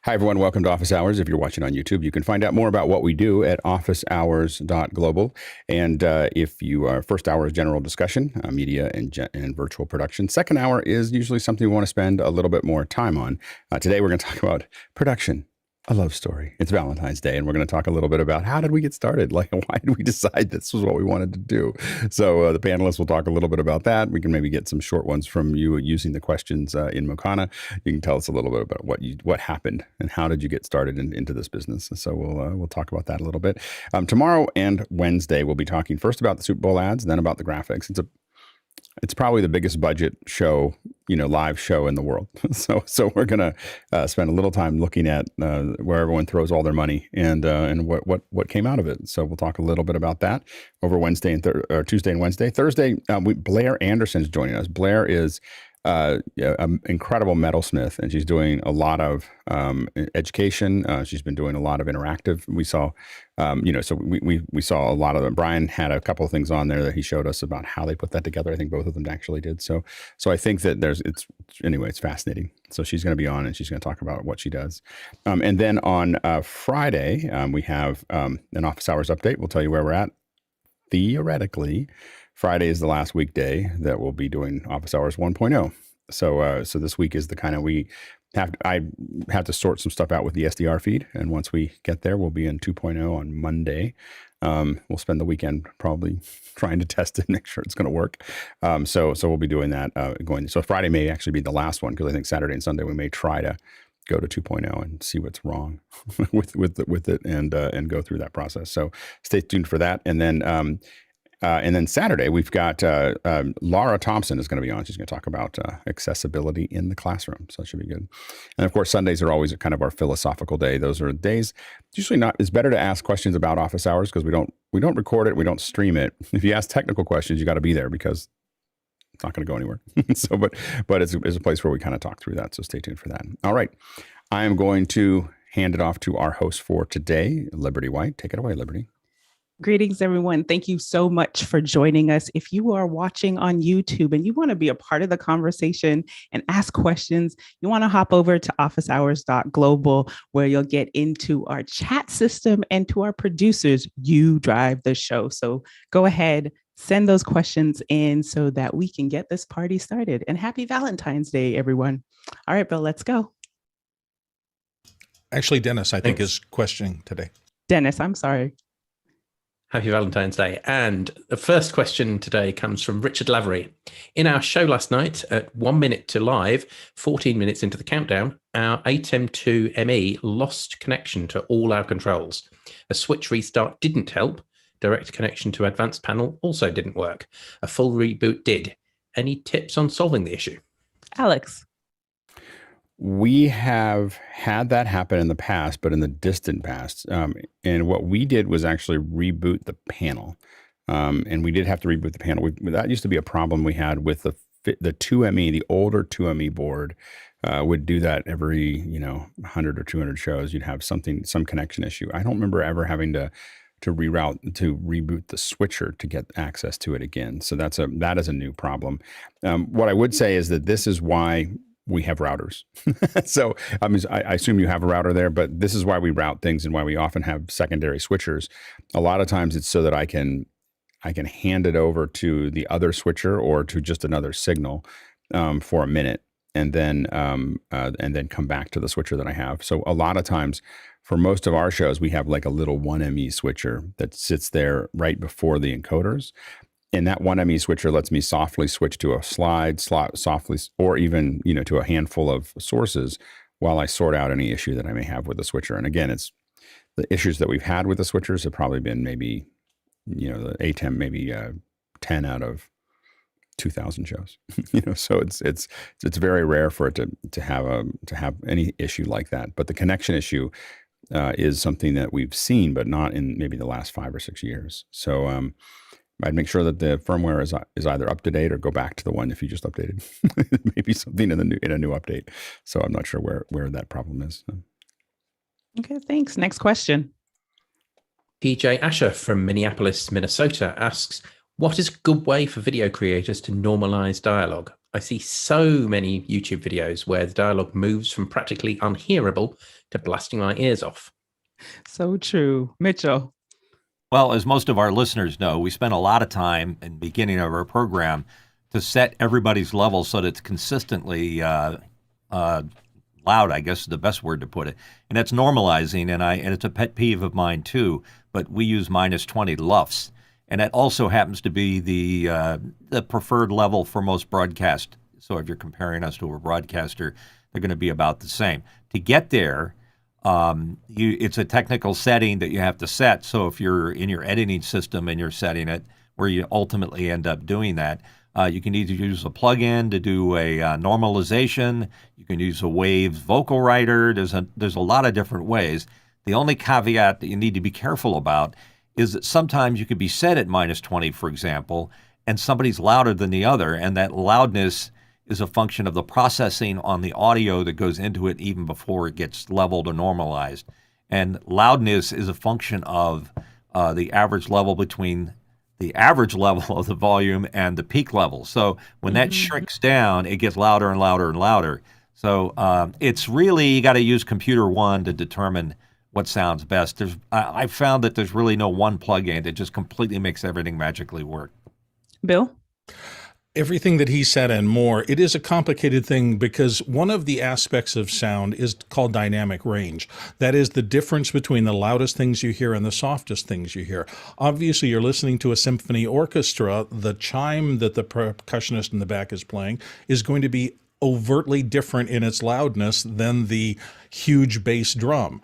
Hi, everyone. Welcome to Office Hours. If you're watching on YouTube, you can find out more about what we do at officehours.global. And if you are first hour is general discussion, media and virtual production. Second hour is usually something we want to spend a little bit more time on. Today, we're going to talk about production. A love story. It's Valentine's Day, and we're going to talk a little bit about how did we get started? Like, why did we decide this was what we wanted to do? So the panelists will talk a little bit about that. We can maybe get some short ones from you using the questions in Mokana. You can tell us a little bit about what happened and how did you get started into this business. So we'll talk about that a little bit. Tomorrow and Wednesday, we'll be talking first about the Super Bowl ads, then about the graphics. It's probably the biggest budget show, live show in the world. So we're going to spend a little time looking at where everyone throws all their money and what came out of it. So we'll talk a little bit about that over Wednesday and Tuesday and Wednesday. Thursday, Blair Anderson is joining us. Blair is an incredible metalsmith, and she's doing a lot of education. She's been doing a lot of interactive. We saw, so we saw a lot of them. Brian had a couple of things on there that he showed us about how they put that together. I think both of them actually did. So I think that it's fascinating. So she's going to be on, and she's going to talk about what she does. And then on Friday, we have an office hours update. We'll tell you where we're at. Theoretically, Friday is the last weekday that we'll be doing Office Hours 1.0. So this week is the kind of I have to sort some stuff out with the SDR feed, and once we get there, we'll be in 2.0 on Monday. We'll spend the weekend probably trying to test it, make sure it's going to work. So we'll be doing that So Friday may actually be the last one, because I think Saturday and Sunday we may try to go to 2.0 and see what's wrong with it and go through that process. So stay tuned for that, and then Saturday, we've got Laura Thompson is going to be on. She's going to talk about accessibility in the classroom. So that should be good. And of course, Sundays are always kind of our philosophical day. Those are days usually not. It's better to ask questions about office hours because we don't record it. We don't stream it. If you ask technical questions, you got to be there because it's not going to go anywhere. But it's a place where we kind of talk through that. So stay tuned for that. All right. I am going to hand it off to our host for today, Liberty White. Take it away, Liberty. Greetings, everyone. Thank you so much for joining us. If you are watching on YouTube and you want to be a part of the conversation and ask questions, you want to hop over to officehours.global, where you'll get into our chat system and to our producers. You drive the show. So go ahead, send those questions in so that we can get this party started. And happy Valentine's Day, everyone. All right, Bill, let's go. Actually, Dennis, I think, is questioning today. Dennis, I'm sorry. Happy Valentine's Day. And the first question today comes from Richard Lavery. In our show last night at 1 minute to live, 14 minutes into the countdown, our ATEM 2 ME lost connection to all our controls. A switch restart didn't help. Direct connection to advanced panel also didn't work. A full reboot did. Any tips on solving the issue? Alex. We have had that happen in the past, but in the distant past. And what we did was actually reboot the panel. And we did have to reboot the panel. That used to be a problem we had with the 2ME, the older 2ME board. Would do that every 100 or 200 shows. You'd have some connection issue. I don't remember ever having to reboot the switcher to get access to it again. So that is a new problem. What I would say is that this is why we have routers. So I assume you have a router there, but this is why we route things and why we often have secondary switchers. A lot of times it's so that I can hand it over to the other switcher or to just another signal for a minute, and then come back to the switcher that I have. So a lot of times for most of our shows, we have like a little 1ME switcher that sits there right before the encoders. And that 1ME switcher lets me softly switch to a slot softly, or even, to a handful of sources while I sort out any issue that I may have with the switcher. And again, it's the issues that we've had with the switchers have probably been maybe, the ATEM, maybe 10 out of 2,000 shows, so it's very rare for it to have any issue like that. But the connection issue is something that we've seen, but not in maybe the last 5 or 6 years. So, I'd make sure that the firmware is either up to date or go back to the one if you just updated. Maybe something in a new update. So I'm not sure where that problem is. Okay, thanks. Next question. PJ Asher from Minneapolis, Minnesota asks, what is a good way for video creators to normalize dialogue? I see so many YouTube videos where the dialogue moves from practically unhearable to blasting my ears off. So true. Mitchell. Well, as most of our listeners know, we spend a lot of time in the beginning of our program to set everybody's level so that it's consistently loud, I guess is the best word to put it. And that's normalizing, and it's a pet peeve of mine too, but we use minus 20 LUFS. And that also happens to be the preferred level for most broadcast. So if you're comparing us to a broadcaster, they're going to be about the same. To get there, it's a technical setting that you have to set. So if you're in your editing system and you're setting it where you ultimately end up doing that, you can either use a plugin to do a normalization. You can use a Waves vocal writer. There's a lot of different ways. The only caveat that you need to be careful about is that sometimes you could be set at minus 20, for example, and somebody's louder than the other, and that loudness is a function of the processing on the audio that goes into it even before it gets leveled or normalized. And loudness is a function of the average level between the average level of the volume and the peak level. So when that shrinks down, it gets louder and louder and louder. So it's really, you got to use computer one to determine what sounds best. I've found that there's really no one plugin that just completely makes everything magically work. Bill? Everything that he said and more, it is a complicated thing because one of the aspects of sound is called dynamic range. That is the difference between the loudest things you hear and the softest things you hear. Obviously, you're listening to a symphony orchestra. The chime that the percussionist in the back is playing is going to be overtly different in its loudness than the huge bass drum.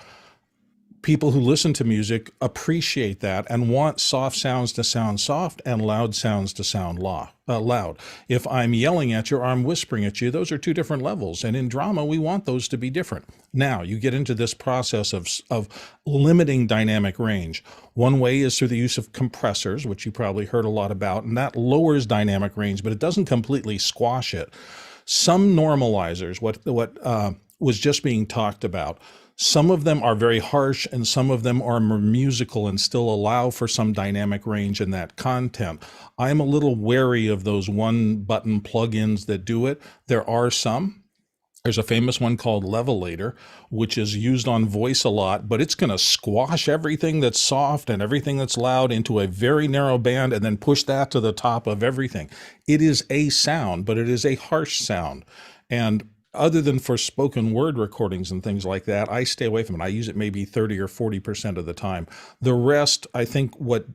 People who listen to music appreciate that and want soft sounds to sound soft and loud sounds to sound loud. If I'm yelling at you or I'm whispering at you, those are two different levels. And in drama, we want those to be different. Now, you get into this process of limiting dynamic range. One way is through the use of compressors, which you probably heard a lot about, and that lowers dynamic range, but it doesn't completely squash it. Some normalizers, what was just being talked about, some of them are very harsh and some of them are more musical and still allow for some dynamic range in that content. I'm a little wary of those one-button plugins that do it. There are some. There's a famous one called Levelator, which is used on voice a lot, but it's going to squash everything that's soft and everything that's loud into a very narrow band and then push that to the top of everything. It is a sound, but it is a harsh sound. And other than for spoken word recordings and things like that, I stay away from it. I use it maybe 30 or 40% of the time. The rest, I think what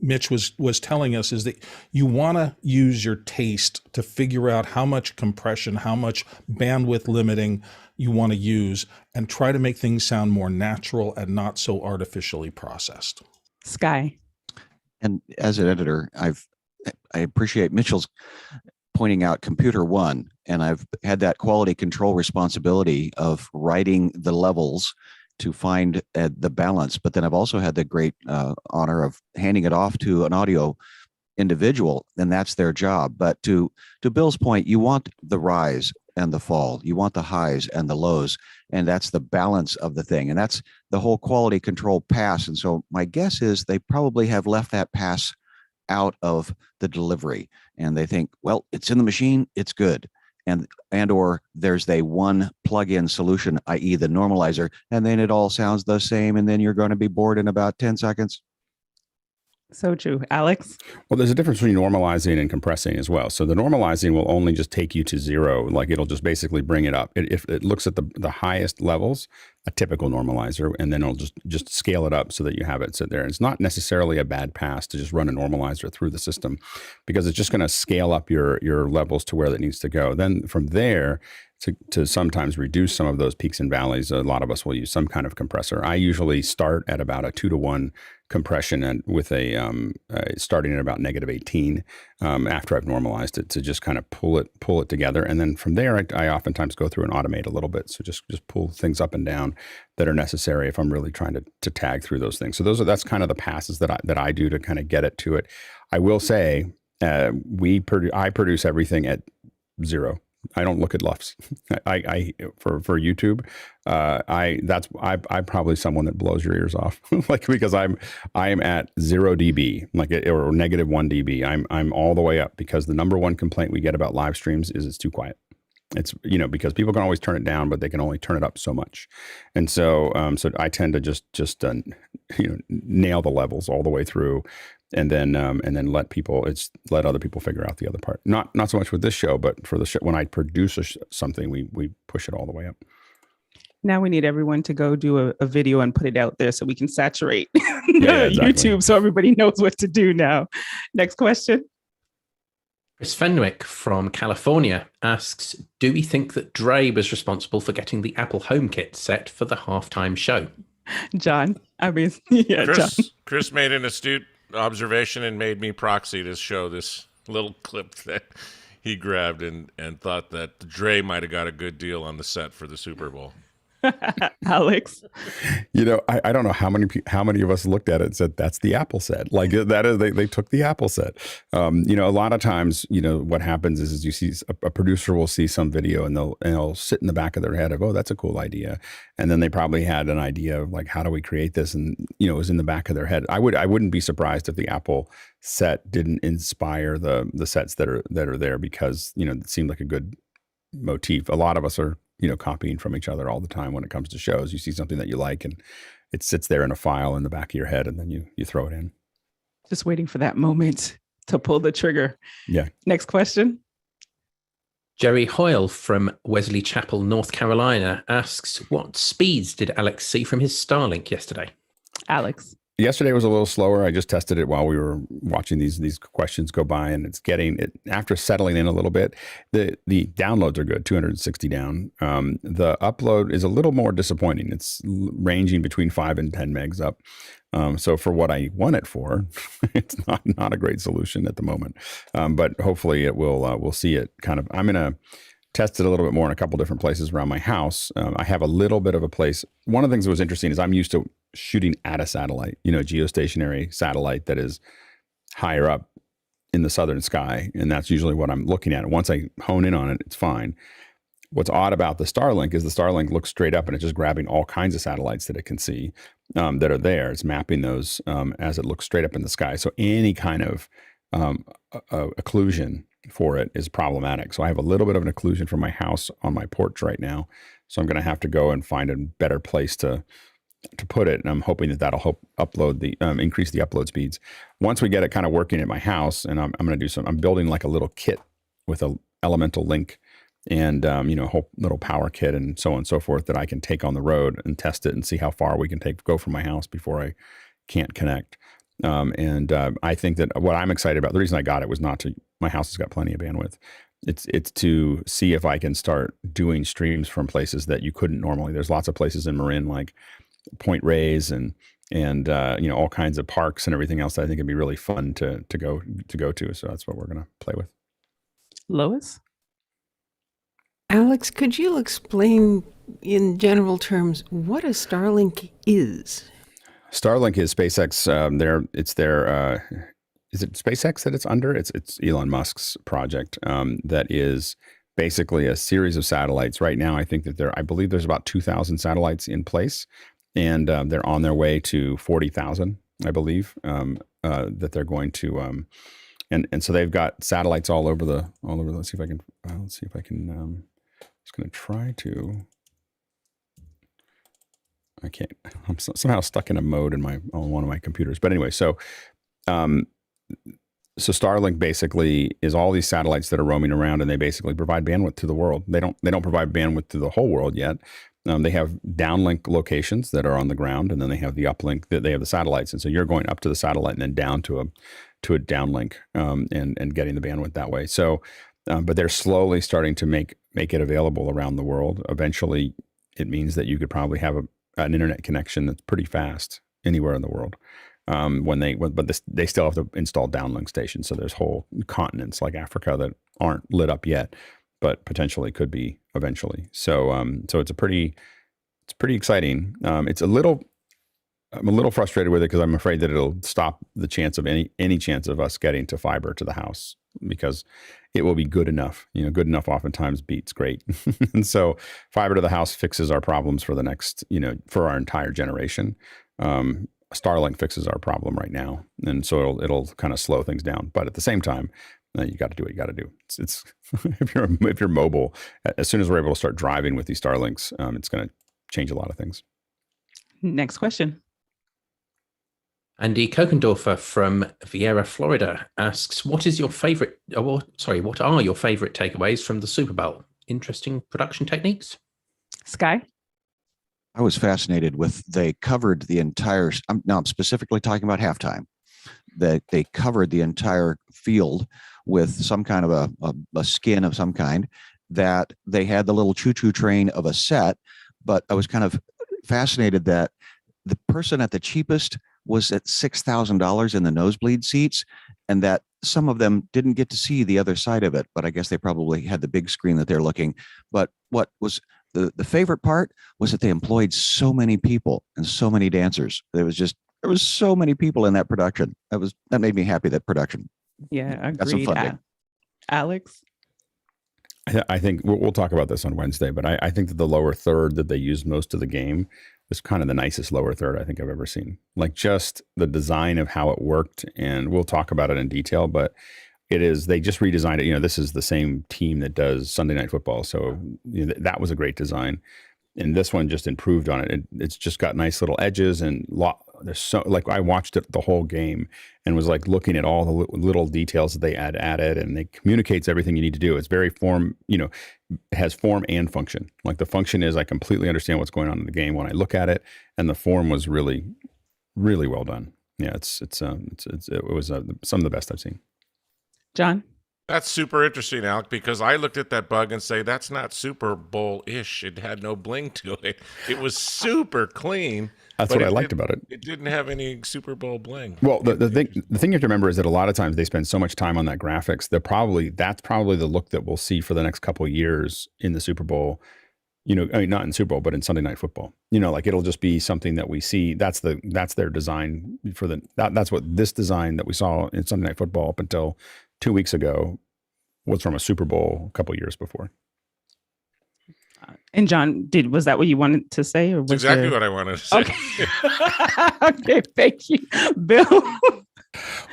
Mitch was telling us is that you want to use your taste to figure out how much compression, how much bandwidth limiting you want to use, and try to make things sound more natural and not so artificially processed. Sky. And as an editor, I appreciate Mitchell's pointing out computer one, and I've had that quality control responsibility of writing the levels to find the balance. But then I've also had the great honor of handing it off to an audio individual, and that's their job. But to Bill's point, you want the rise and the fall, you want the highs and the lows, and that's the balance of the thing. And that's the whole quality control pass. And so my guess is they probably have left that pass out of the delivery, and they think, well, it's in the machine, it's good. And or there's the one plug-in solution, i.e. the normalizer, and then it all sounds the same, and then you're going to be bored in about 10 seconds. So true. Alex? Well, there's a difference between normalizing and compressing as well. So the normalizing will only just take you to zero. Like it'll just basically bring it up. If it looks at the highest levels, a typical normalizer, and then it'll just scale it up so that you have it sit there. It's not necessarily a bad pass to just run a normalizer through the system because it's just going to scale up your levels to where it needs to go. Then from there, to sometimes reduce some of those peaks and valleys, a lot of us will use some kind of compressor. I usually start at about a 2-to-1 compression and with starting at about -18 after I've normalized it to just kind of pull it together. And then from there, I oftentimes go through and automate a little bit. So just pull things up and down that are necessary if I'm really trying to tag through those things. So that's kind of the passes that I do to kind of get it to it. I will say I produce everything at zero. I don't look at LUFs. I for YouTube, I'm probably someone that blows your ears off, like, because I am at 0 dB, like, or negative 1 dB. I'm all the way up, because the number one complaint we get about live streams is it's too quiet. It's, because people can always turn it down, but they can only turn it up so much. And so, I tend to just nail the levels all the way through, and then let other people figure out the other part. Not so much with this show, but for the show, when I produce something, we push it all the way up. Now we need everyone to go do a video and put it out there so we can saturate exactly. YouTube, so everybody knows what to do now. Next question. Chris Fenwick from California asks, do we think that Dre was responsible for getting the Apple HomeKit set for the halftime show? John, John. Chris made an astute observation and made me proxy to show this little clip that he grabbed, and thought that Dre might have got a good deal on the set for the Super Bowl. Alex, I don't know how many of us looked at it and said, that's the Apple set. Like, that is, they took the Apple set. A lot of times, what happens is you see a producer will see some video and they'll sit in the back of their head of, oh, that's a cool idea. And then they probably had an idea of, like, how do we create this? And, it was in the back of their head. I wouldn't be surprised if the Apple set didn't inspire the sets that are there, because, it seemed like a good motif. A lot of us are, copying from each other all the time when it comes to shows. You see something that you like and it sits there in a file in the back of your head, and then you throw it in. Just waiting for that moment to pull the trigger. Yeah. Next question. Jerry Hoyle from Wesley Chapel, North Carolina asks, what speeds did Alex see from his Starlink yesterday? Alex. Yesterday was a little slower. I just tested it while we were watching these questions go by, and it's getting it after settling in a little bit. The downloads are good, 260 down. The upload is a little more disappointing. It's ranging between 5 and 10 megs up. So for what I want it for, it's not a great solution at the moment. But hopefully it will. We'll see it kind of. I'm gonna test it a little bit more in a couple different places around my house. I have a little bit of a place. One of the things that was interesting is I'm used to shooting at a satellite, geostationary satellite that is higher up in the southern sky. And that's usually what I'm looking at. Once I hone in on it, it's fine. What's odd about the Starlink is the Starlink looks straight up and it's just grabbing all kinds of satellites that it can see that are there. It's mapping those as it looks straight up in the sky. So any kind of occlusion for it is problematic. So I have a little bit of an occlusion from my house on my porch right now. So I'm going to have to go and find a better place to put it. And I'm hoping that that'll help increase the upload speeds. Once we get it kind of working at my house, and I'm going to do I'm building like a little kit with a elemental link and, a whole little power kit and so on and so forth that I can take on the road and test it and see how far we can go from my house before I can't connect. I think that what I'm excited about, the reason I got it was not to, my house has got plenty of bandwidth. It's to see if I can start doing streams from places that you couldn't normally. There's lots of places in Marin, like Point Reyes and all kinds of parks and everything else that I think would be really fun to go to. So that's what we're going to play with. Lois? Alex, could you explain in general terms what a Starlink is? Starlink is SpaceX. Is it SpaceX that it's under? It's Elon Musk's project that is basically a series of satellites. Right now, I think that I believe there's about 2,000 satellites in place, and they're on their way to 40,000, I believe, that they're going to. And so they've got satellites all over. Let's see if I can. I'm just going to try to. I can't. I'm somehow stuck in a mode on one of my computers. But anyway, so Starlink basically is all these satellites that are roaming around, and they basically provide bandwidth to the world. They don't provide bandwidth to the whole world yet. They have downlink locations that are on the ground, and then they have the uplink that they have the satellites. And so you're going up to the satellite and then down to a downlink and getting the bandwidth that way. So, but they're slowly starting to make it available around the world. Eventually, it means that you could probably have an internet connection that's pretty fast anywhere in the world. But they still have to install downlink stations. So there's whole continents like Africa that aren't lit up yet, but potentially could be eventually. So it's pretty exciting. I'm a little frustrated with it because I'm afraid that it'll stop the chance of any chance of us getting to fiber to the house, because it will be good enough. Good enough oftentimes beats great. And so fiber to the house fixes our problems for the next, for our entire generation. Starlink fixes our problem right now. And so it'll kind of slow things down. But at the same time, you got to do what you got to do. It's if you're mobile, as soon as we're able to start driving with these Starlinks, it's going to change a lot of things. Next question. Andy Kokendorfer from Vieira, Florida asks, what are your favorite takeaways from the Super Bowl? Interesting production techniques? Sky? I was fascinated with, they covered the entire, I'm specifically talking about halftime, that they covered the entire field with some kind of a skin of some kind, that they had the little choo-choo train of a set, but I was kind of fascinated that the person at the cheapest was at $6,000 in the nosebleed seats, and that some of them didn't get to see the other side of it, but I guess they probably had the big screen that they're looking. But what was the favorite part was that they employed so many people and so many dancers. There was so many people in that production. That made me happy, that production. Yeah, Got some agreed. funding. Alex? I think we'll talk about this on Wednesday, but I think that the lower third that they used most of the game was kind of the nicest lower third I think I've ever seen. Like, just the design of how it worked, and we'll talk about it in detail, but they just redesigned it. This is the same team that does Sunday Night Football. So that was a great design. And this one just improved on it. It's just got nice little edges, and there's so, like, I watched it the whole game and was like looking at all the little details that they added, and it communicates everything you need to do. It's very it has form and function. Like, the function is I completely understand what's going on in the game when I look at it, and the form was really, really well done. Yeah, it was some of the best I've seen. John? That's super interesting, Alec, because I looked at that bug and say, that's not Super Bowl-ish. It had no bling to it. It was super clean. That's what I liked about it. It didn't have any Super Bowl bling. Well, the thing you have to remember is that a lot of times they spend so much time on that graphics. That's probably the look that we'll see for the next couple of years in the Super Bowl. Not in Super Bowl, but in Sunday Night Football. Like, it'll just be something that we see. That's their design for that's what this design that we saw in Sunday Night Football up until 2 weeks ago was from a Super Bowl a couple years before. And John, was that what you wanted to say? Or was exactly what I wanted to say. Okay. Okay, thank you. Bill?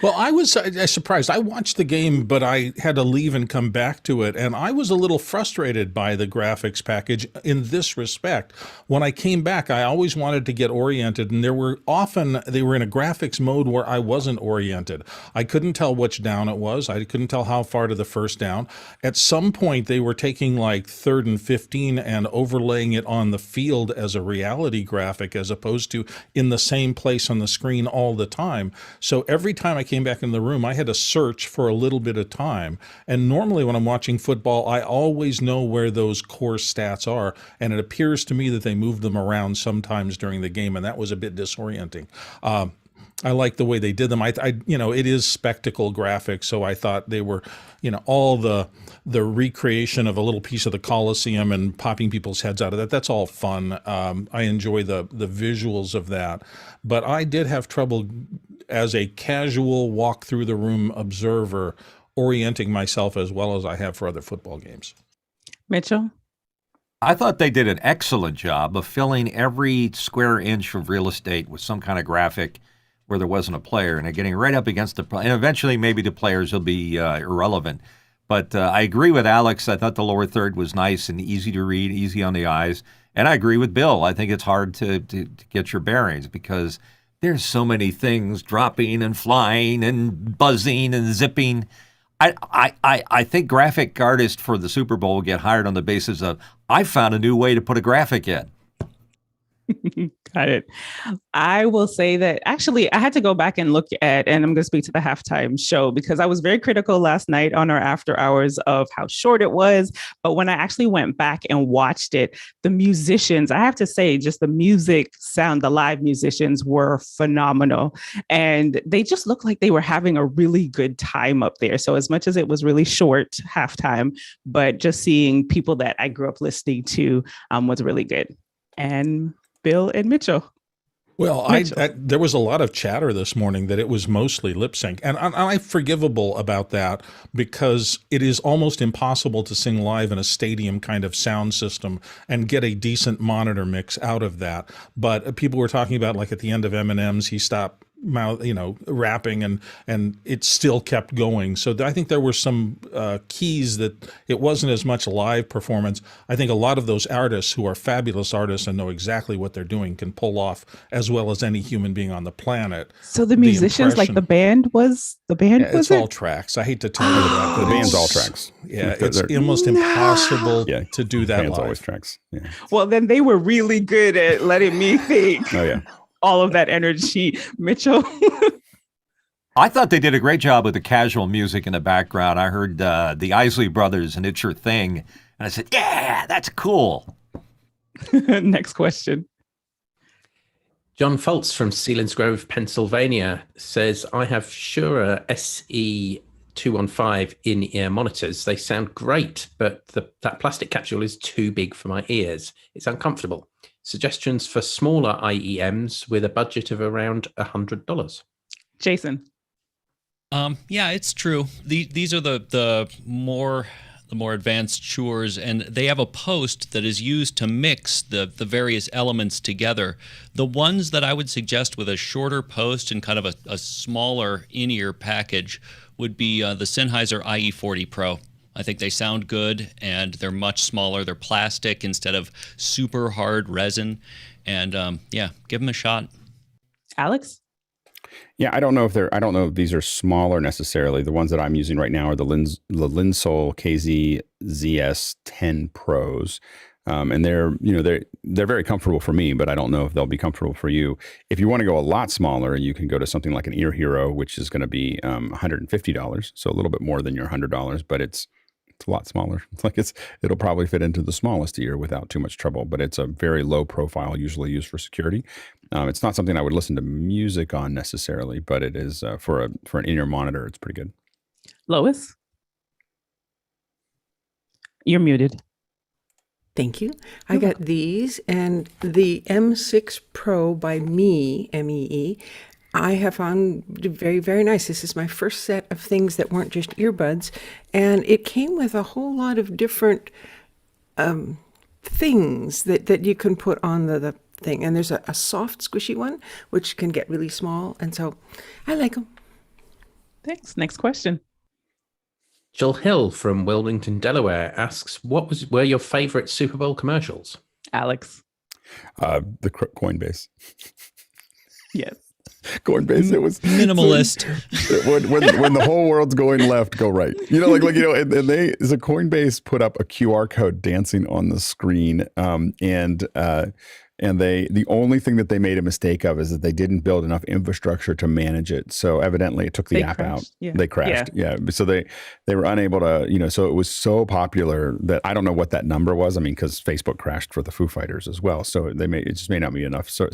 Well, I was surprised. I watched the game, but I had to leave and come back to it. And I was a little frustrated by the graphics package in this respect. When I came back, I always wanted to get oriented. And they were in a graphics mode where I wasn't oriented. I couldn't tell which down it was. I couldn't tell how far to the first down. At some point, they were taking like 3rd and 15 and overlaying it on the field as a reality graphic, as opposed to in the same place on the screen all the time. So every time I came back in the room, I had to search for a little bit of time. And normally when I'm watching football, I always know where those core stats are. And it appears to me that they move them around sometimes during the game, and that was a bit disorienting. I like the way they did them. It is spectacle graphics, so I thought they were, all the recreation of a little piece of the Coliseum and popping people's heads out of that. That's all fun. I enjoy the visuals of that, but I did have trouble as a casual walk through the room observer orienting myself as well as I have for other football games. Mitchell? I thought they did an excellent job of filling every square inch of real estate with some kind of graphic where there wasn't a player, and they're getting right up against and eventually maybe the players will be irrelevant. But I agree with Alex. I thought the lower third was nice and easy to read, easy on the eyes. And I agree with Bill. I think it's hard to get your bearings because there's so many things dropping and flying and buzzing and zipping. I think graphic artists for the Super Bowl will get hired on the basis of, I found a new way to put a graphic in. Got it. I will say that actually I had to go back and look at, and I'm going to speak to the halftime show because I was very critical last night on our after hours of how short it was. But when I actually went back and watched it, the musicians, I have to say, just the music sound, the live musicians were phenomenal. And they just looked like they were having a really good time up there. So as much as it was really short halftime, but just seeing people that I grew up listening to was really good. And Bill and Mitchell. Well, Mitchell. there was a lot of chatter this morning that it was mostly lip sync, and I'm forgivable about that because it is almost impossible to sing live in a stadium kind of sound system and get a decent monitor mix out of that. But people were talking about, like, at the end of Eminem's, he stopped rapping, and it still kept going. So I think there were some keys that it wasn't as much live performance. I think a lot of those artists who are fabulous artists and know exactly what they're doing can pull off as well as any human being on the planet. So the musicians, like the band was It's it? all tracks. I hate to tell you that. The band's all tracks. Yeah, it's almost impossible to do that Band's live. always tracks. Yeah. Well, then they were really good at letting me think. Oh yeah. All of that energy. Mitchell. I thought they did a great job with the casual music in the background. I heard the Isley Brothers and It's Your Thing, and I said, yeah, that's cool. Next question. John Foltz from Selinsgrove, Pennsylvania says, I have Shure SE-215 in-ear monitors. They sound great, but that plastic capsule is too big for my ears. It's uncomfortable. Suggestions for smaller IEMs with a budget of around $100. Jason. Yeah, it's true. These are the more advanced Shures, and they have a post that is used to mix the various elements together. The ones that I would suggest with a shorter post and kind of a smaller in-ear package would be the Sennheiser IE40 Pro. I think they sound good, and they're much smaller. They're plastic instead of super hard resin. And yeah, give them a shot. Alex? Yeah, I don't know if these are smaller necessarily. The ones that I'm using right now are the Linsol KZ ZS10 Pros. And they're very comfortable for me, but I don't know if they'll be comfortable for you. If you want to go a lot smaller, you can go to something like an Ear Hero, which is going to be $150, so a little bit more than your $100, but it's a lot smaller. It'll probably fit into the smallest ear without too much trouble, but it's a very low profile, usually used for security. It's not something I would listen to music on necessarily, but it is for an in-ear monitor. It's pretty good. Lois, you're muted. Thank you. I got these and the M6 Pro by Me, M-E-E. I have found very, very nice. This is my first set of things that weren't just earbuds. And it came with a whole lot of different things that you can put on the thing. And there's a soft, squishy one, which can get really small. And so I like them. Thanks. Next question. Jill Hill from Wilmington, Delaware asks, what were your favorite Super Bowl commercials? Alex. The Coinbase. Yes. Coinbase. It was minimalist. When the whole world's going left, go right. And Coinbase put up a QR code dancing on the screen, and the only thing that they made a mistake of is that they didn't build enough infrastructure to manage it. So evidently, it took the app out. Yeah. They crashed. Yeah. So they were unable to. So it was so popular that I don't know what that number was. I mean, because Facebook crashed for the Foo Fighters as well. So it just may not be enough. So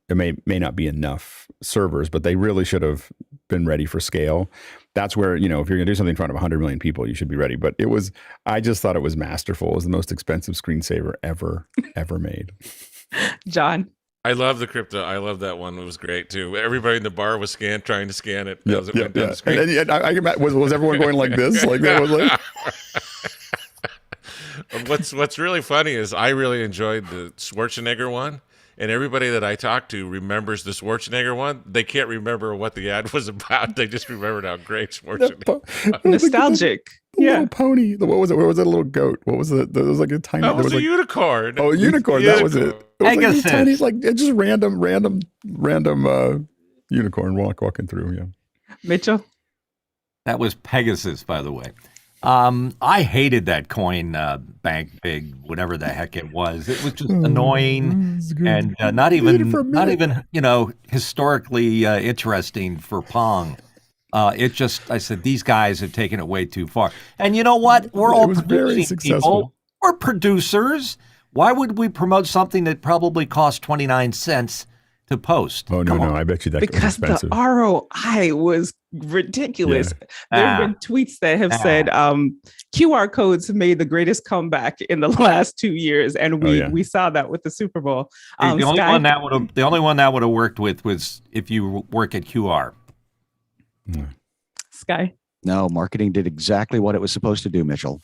it may not be enough servers, but they really should have been ready for scale. That's where, if you're going to do something in front of 100 million people, you should be ready. But I just thought it was masterful. It was the most expensive screensaver ever made. John. I love the crypto. I love that one. It was great too. Everybody in the bar was trying to scan it as it went down the screen. And was everyone going like this? Like that was like. What's really funny is I really enjoyed the Schwarzenegger one. And everybody that I talk to remembers the Schwarzenegger one. They can't remember what the ad was about. They just remembered how great Schwarzenegger was. Nostalgic. Little pony. What was it? What was that little goat? What was it? There was like a tiny. That was a unicorn. Oh, a unicorn. That was it. It was Pegasus. like tiny, like just random unicorn walking through. Yeah. Mitchell. That was Pegasus, by the way. I hated that coin bank big, whatever the heck it was. It was just annoying and not even historically interesting for Pong. I said, these guys have taken it way too far. And you know what? We're all producing people. We're producers. Why would we promote something that probably costs 29 cents to post? Oh, no, I bet you that was because expensive. the ROI was ridiculous. There have been tweets that have said QR codes have made the greatest comeback in the last 2 years, and we saw that with the Super Bowl. The only one that would have worked with was if you work at QR. Sky. No, marketing did exactly what it was supposed to do, Mitchell.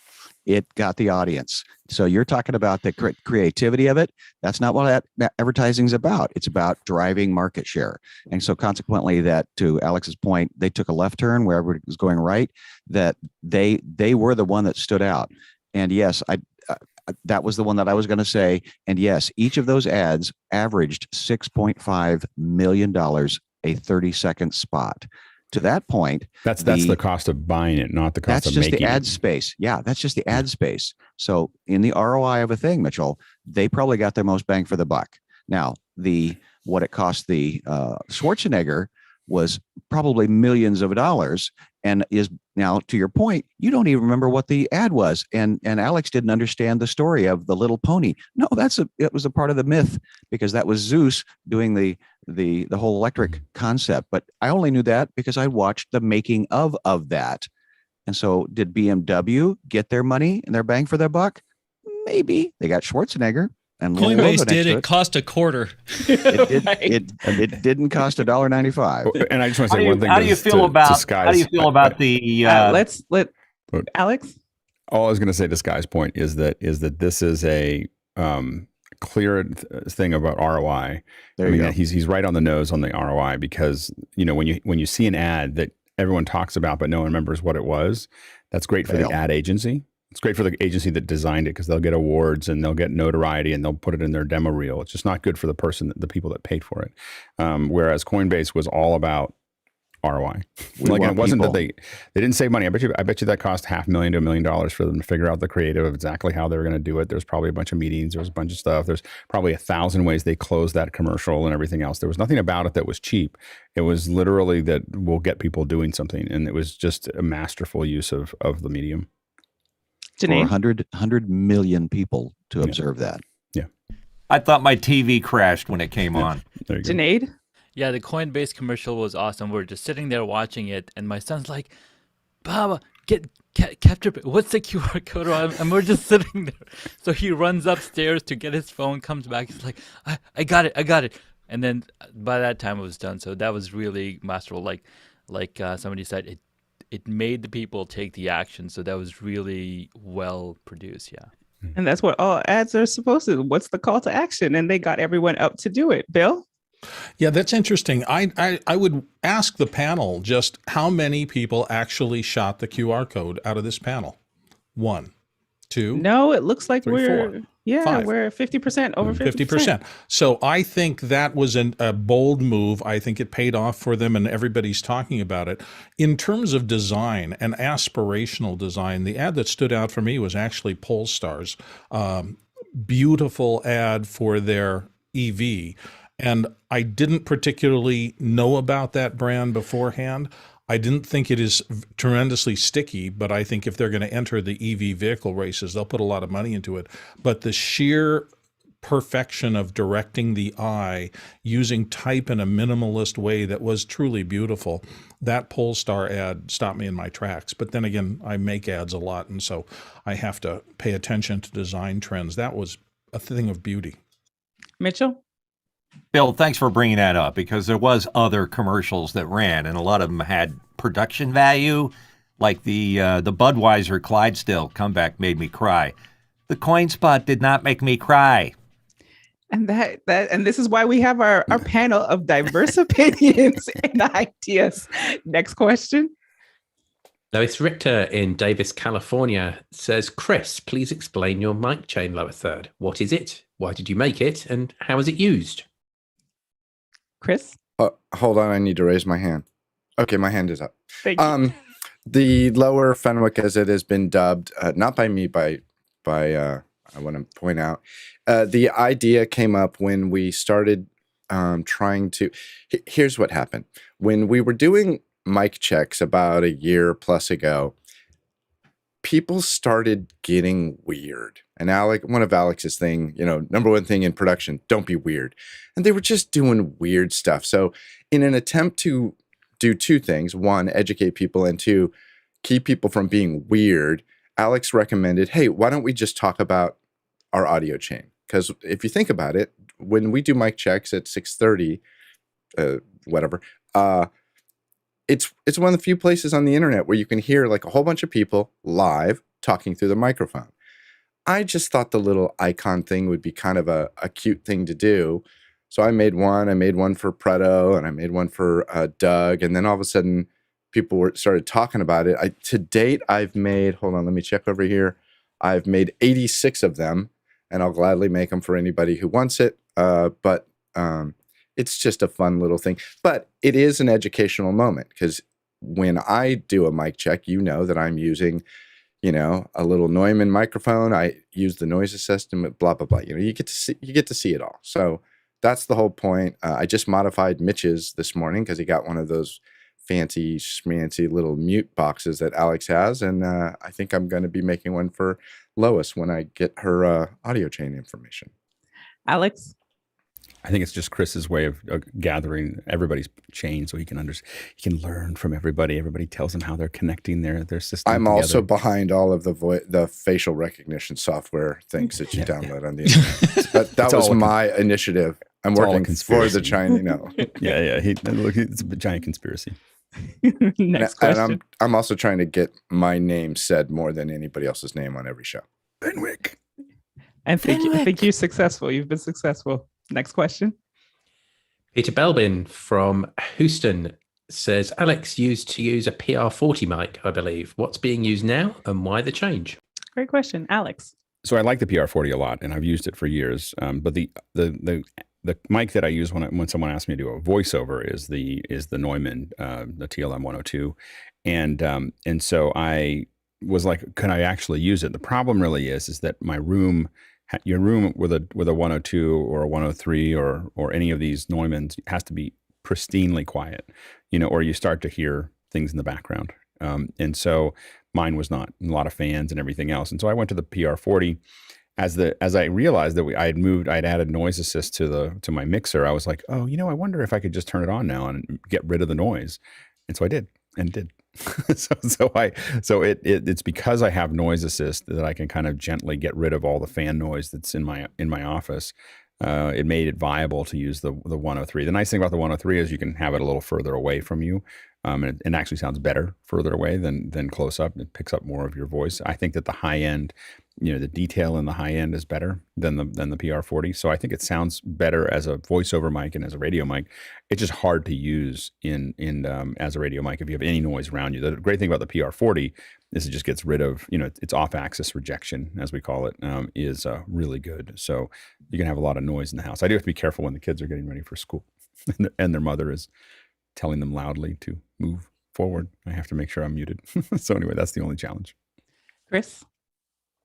It got the audience. So you're talking about the creativity of it. That's not what advertising is about. It's about driving market share. And so consequently, that, to Alex's point, they took a left turn wherever it was going right, that they were the one that stood out. And yes, that was the one that I was going to say. And yes, each of those ads averaged $6.5 million a 30-second spot. To that point, that's the cost of buying it, not the cost of making it. That's just the ad space. Yeah, that's just the ad space. So in the ROI of a thing, Mitchell, they probably got their most bang for the buck. Now, what it cost the Schwarzenegger was probably millions of dollars, and is now, to your point, you don't even remember what the ad was, and Alex didn't understand the story of the little pony. No, it was a part of the myth, because that was Zeus doing the whole electric concept. But I only knew that because I watched the making of that. And so, did BMW get their money and their bang for their buck? Maybe. They got Schwarzenegger. And Coinbase did. It cost $0.25. It didn't cost $1.95. And I just want to say one thing. How do you feel about the? Let's let Alex. All I was going to say to Sky's point is that this is a clear thing about ROI. He's right on the nose on the ROI, because when you see an ad that everyone talks about but no one remembers what it was, that's great for the ad agency. It's great for the agency that designed it, because they'll get awards and they'll get notoriety and they'll put it in their demo reel. It's just not good for the people that paid for it. Whereas Coinbase was all about ROI. It wasn't that they didn't save money. I bet you that cost $500,000 to $1 million for them to figure out the creative of exactly how they were going to do it. There's probably a bunch of meetings. There was a bunch of stuff. There's probably 1,000 ways they closed that commercial and everything else. There was nothing about it that was cheap. It was literally that we'll get people doing something. And it was just a masterful use of the medium. For 100 million people to observe that. Yeah. I thought my TV crashed when it came on. There you go. Junaid? Yeah, the Coinbase commercial was awesome. We're just sitting there watching it, and my son's like, Baba, capture, what's the QR code? And we're just sitting there. So he runs upstairs to get his phone, comes back. He's like, I got it. And then by that time it was done. So that was really masterful. Like somebody said, it made the people take the action. So that was really well produced. Yeah. And that's what all ads are supposed to. What's the call to action? And they got everyone up to do it. Bill? Yeah, that's interesting. I would ask the panel just how many people actually shot the QR code out of this panel. 1, 2. No, it looks like 3, we're 4, yeah, 5. we're 50%, over 50%. So I think that was a bold move. I think it paid off for them, and everybody's talking about it. In terms of design and aspirational design, the ad that stood out for me was actually Polestar's beautiful ad for their EV. And I didn't particularly know about that brand beforehand. I didn't think it is tremendously sticky, but I think if they're going to enter the EV vehicle races, they'll put a lot of money into it. But the sheer perfection of directing the eye using type in a minimalist way that was truly beautiful, that Polestar ad stopped me in my tracks. But then again, I make ads a lot, and so I have to pay attention to design trends. That was a thing of beauty. Mitchell? Bill, thanks for bringing that up, because there was other commercials that ran, and a lot of them had production value, like the Budweiser Clydesdale comeback made me cry. The coin spot did not make me cry. And and this is why we have our panel of diverse opinions and ideas. Next question. Lois Richter in Davis, California says, Chris, please explain your mic chain lower third. What is it? Why did you make it? And how is it used? Chris? Hold on, I need to raise my hand. Okay, my hand is up. Thank you. The lower Fenwick, as it has been dubbed, not by me, by I want to point out, the idea came up when we started trying to. Here's what happened. When we were doing mic checks about a year plus ago, people started getting weird. And one of Alex's thing, number one thing in production, don't be weird. And they were just doing weird stuff. So in an attempt to do two things. One, educate people, and two, keep people from being weird. Alex recommended, hey, why don't we just talk about our audio chain? Because if you think about it, when we do mic checks at 6:30, whatever, it's one of the few places on the internet where you can hear like a whole bunch of people live talking through the microphone. I just thought the little icon thing would be kind of a cute thing to do. So I made one. I made one for Preto, and I made one for Doug. And then all of a sudden, people started talking about it. To date, I've made, hold on, let me check over here. I've made 86 of them, and I'll gladly make them for anybody who wants it. But it's just a fun little thing. But it is an educational moment, because when I do a mic check, you know that I'm using, a little Neumann microphone. I use the noise assessment, blah, blah, blah. You get to see it all. So that's the whole point. I just modified Mitch's this morning because he got one of those fancy schmancy little mute boxes that Alex has. And I think I'm going to be making one for Lois when I get her audio chain information. Alex? I think it's just Chris's way of gathering everybody's chain so he can learn from everybody. Everybody tells him how they're connecting their system I'm together. also behind all of the facial recognition software things that you download on the internet. But that was my initiative. I'm working for the China, Yeah. It's a giant conspiracy. Next question. And I'm also trying to get my name said more than anybody else's name on every show. Benwick. I think you're successful. You've been successful. Next question. Peter Belbin from Houston says, Alex used to use a PR40 mic, I believe. What's being used now and why the change? Great question. Alex? So I like the PR40 a lot, and I've used it for years. But the mic that I use when someone asks me to do a voiceover is the Neumann, the TLM 102. And so I was like, can I actually use it? The problem really is that your room with a 102 or a 103 or any of these Neumanns has to be pristinely quiet, or you start to hear things in the background. And so mine was not, a lot of fans and everything else. And so I went to the PR40 as I realized that I'd added noise assist to my mixer. I was like, oh, I wonder if I could just turn it on now and get rid of the noise. And so I did, and did. It's because I have noise assist that I can kind of gently get rid of all the fan noise that's in my office. It made it viable to use the 103. The nice thing about the 103 is you can have it a little further away from you. And it actually sounds better further away than close up. It picks up more of your voice. I think that the high end, the detail in the high end is better than the PR40. So I think it sounds better as a voiceover mic and as a radio mic. It's just hard to use in as a radio mic if you have any noise around you. The great thing about the PR40 is it just gets rid of, its off-axis rejection, as we call it, is really good. So you can have a lot of noise in the house. I do have to be careful when the kids are getting ready for school and their mother is telling them loudly to move forward. I have to make sure I'm muted. So anyway, that's the only challenge. Chris?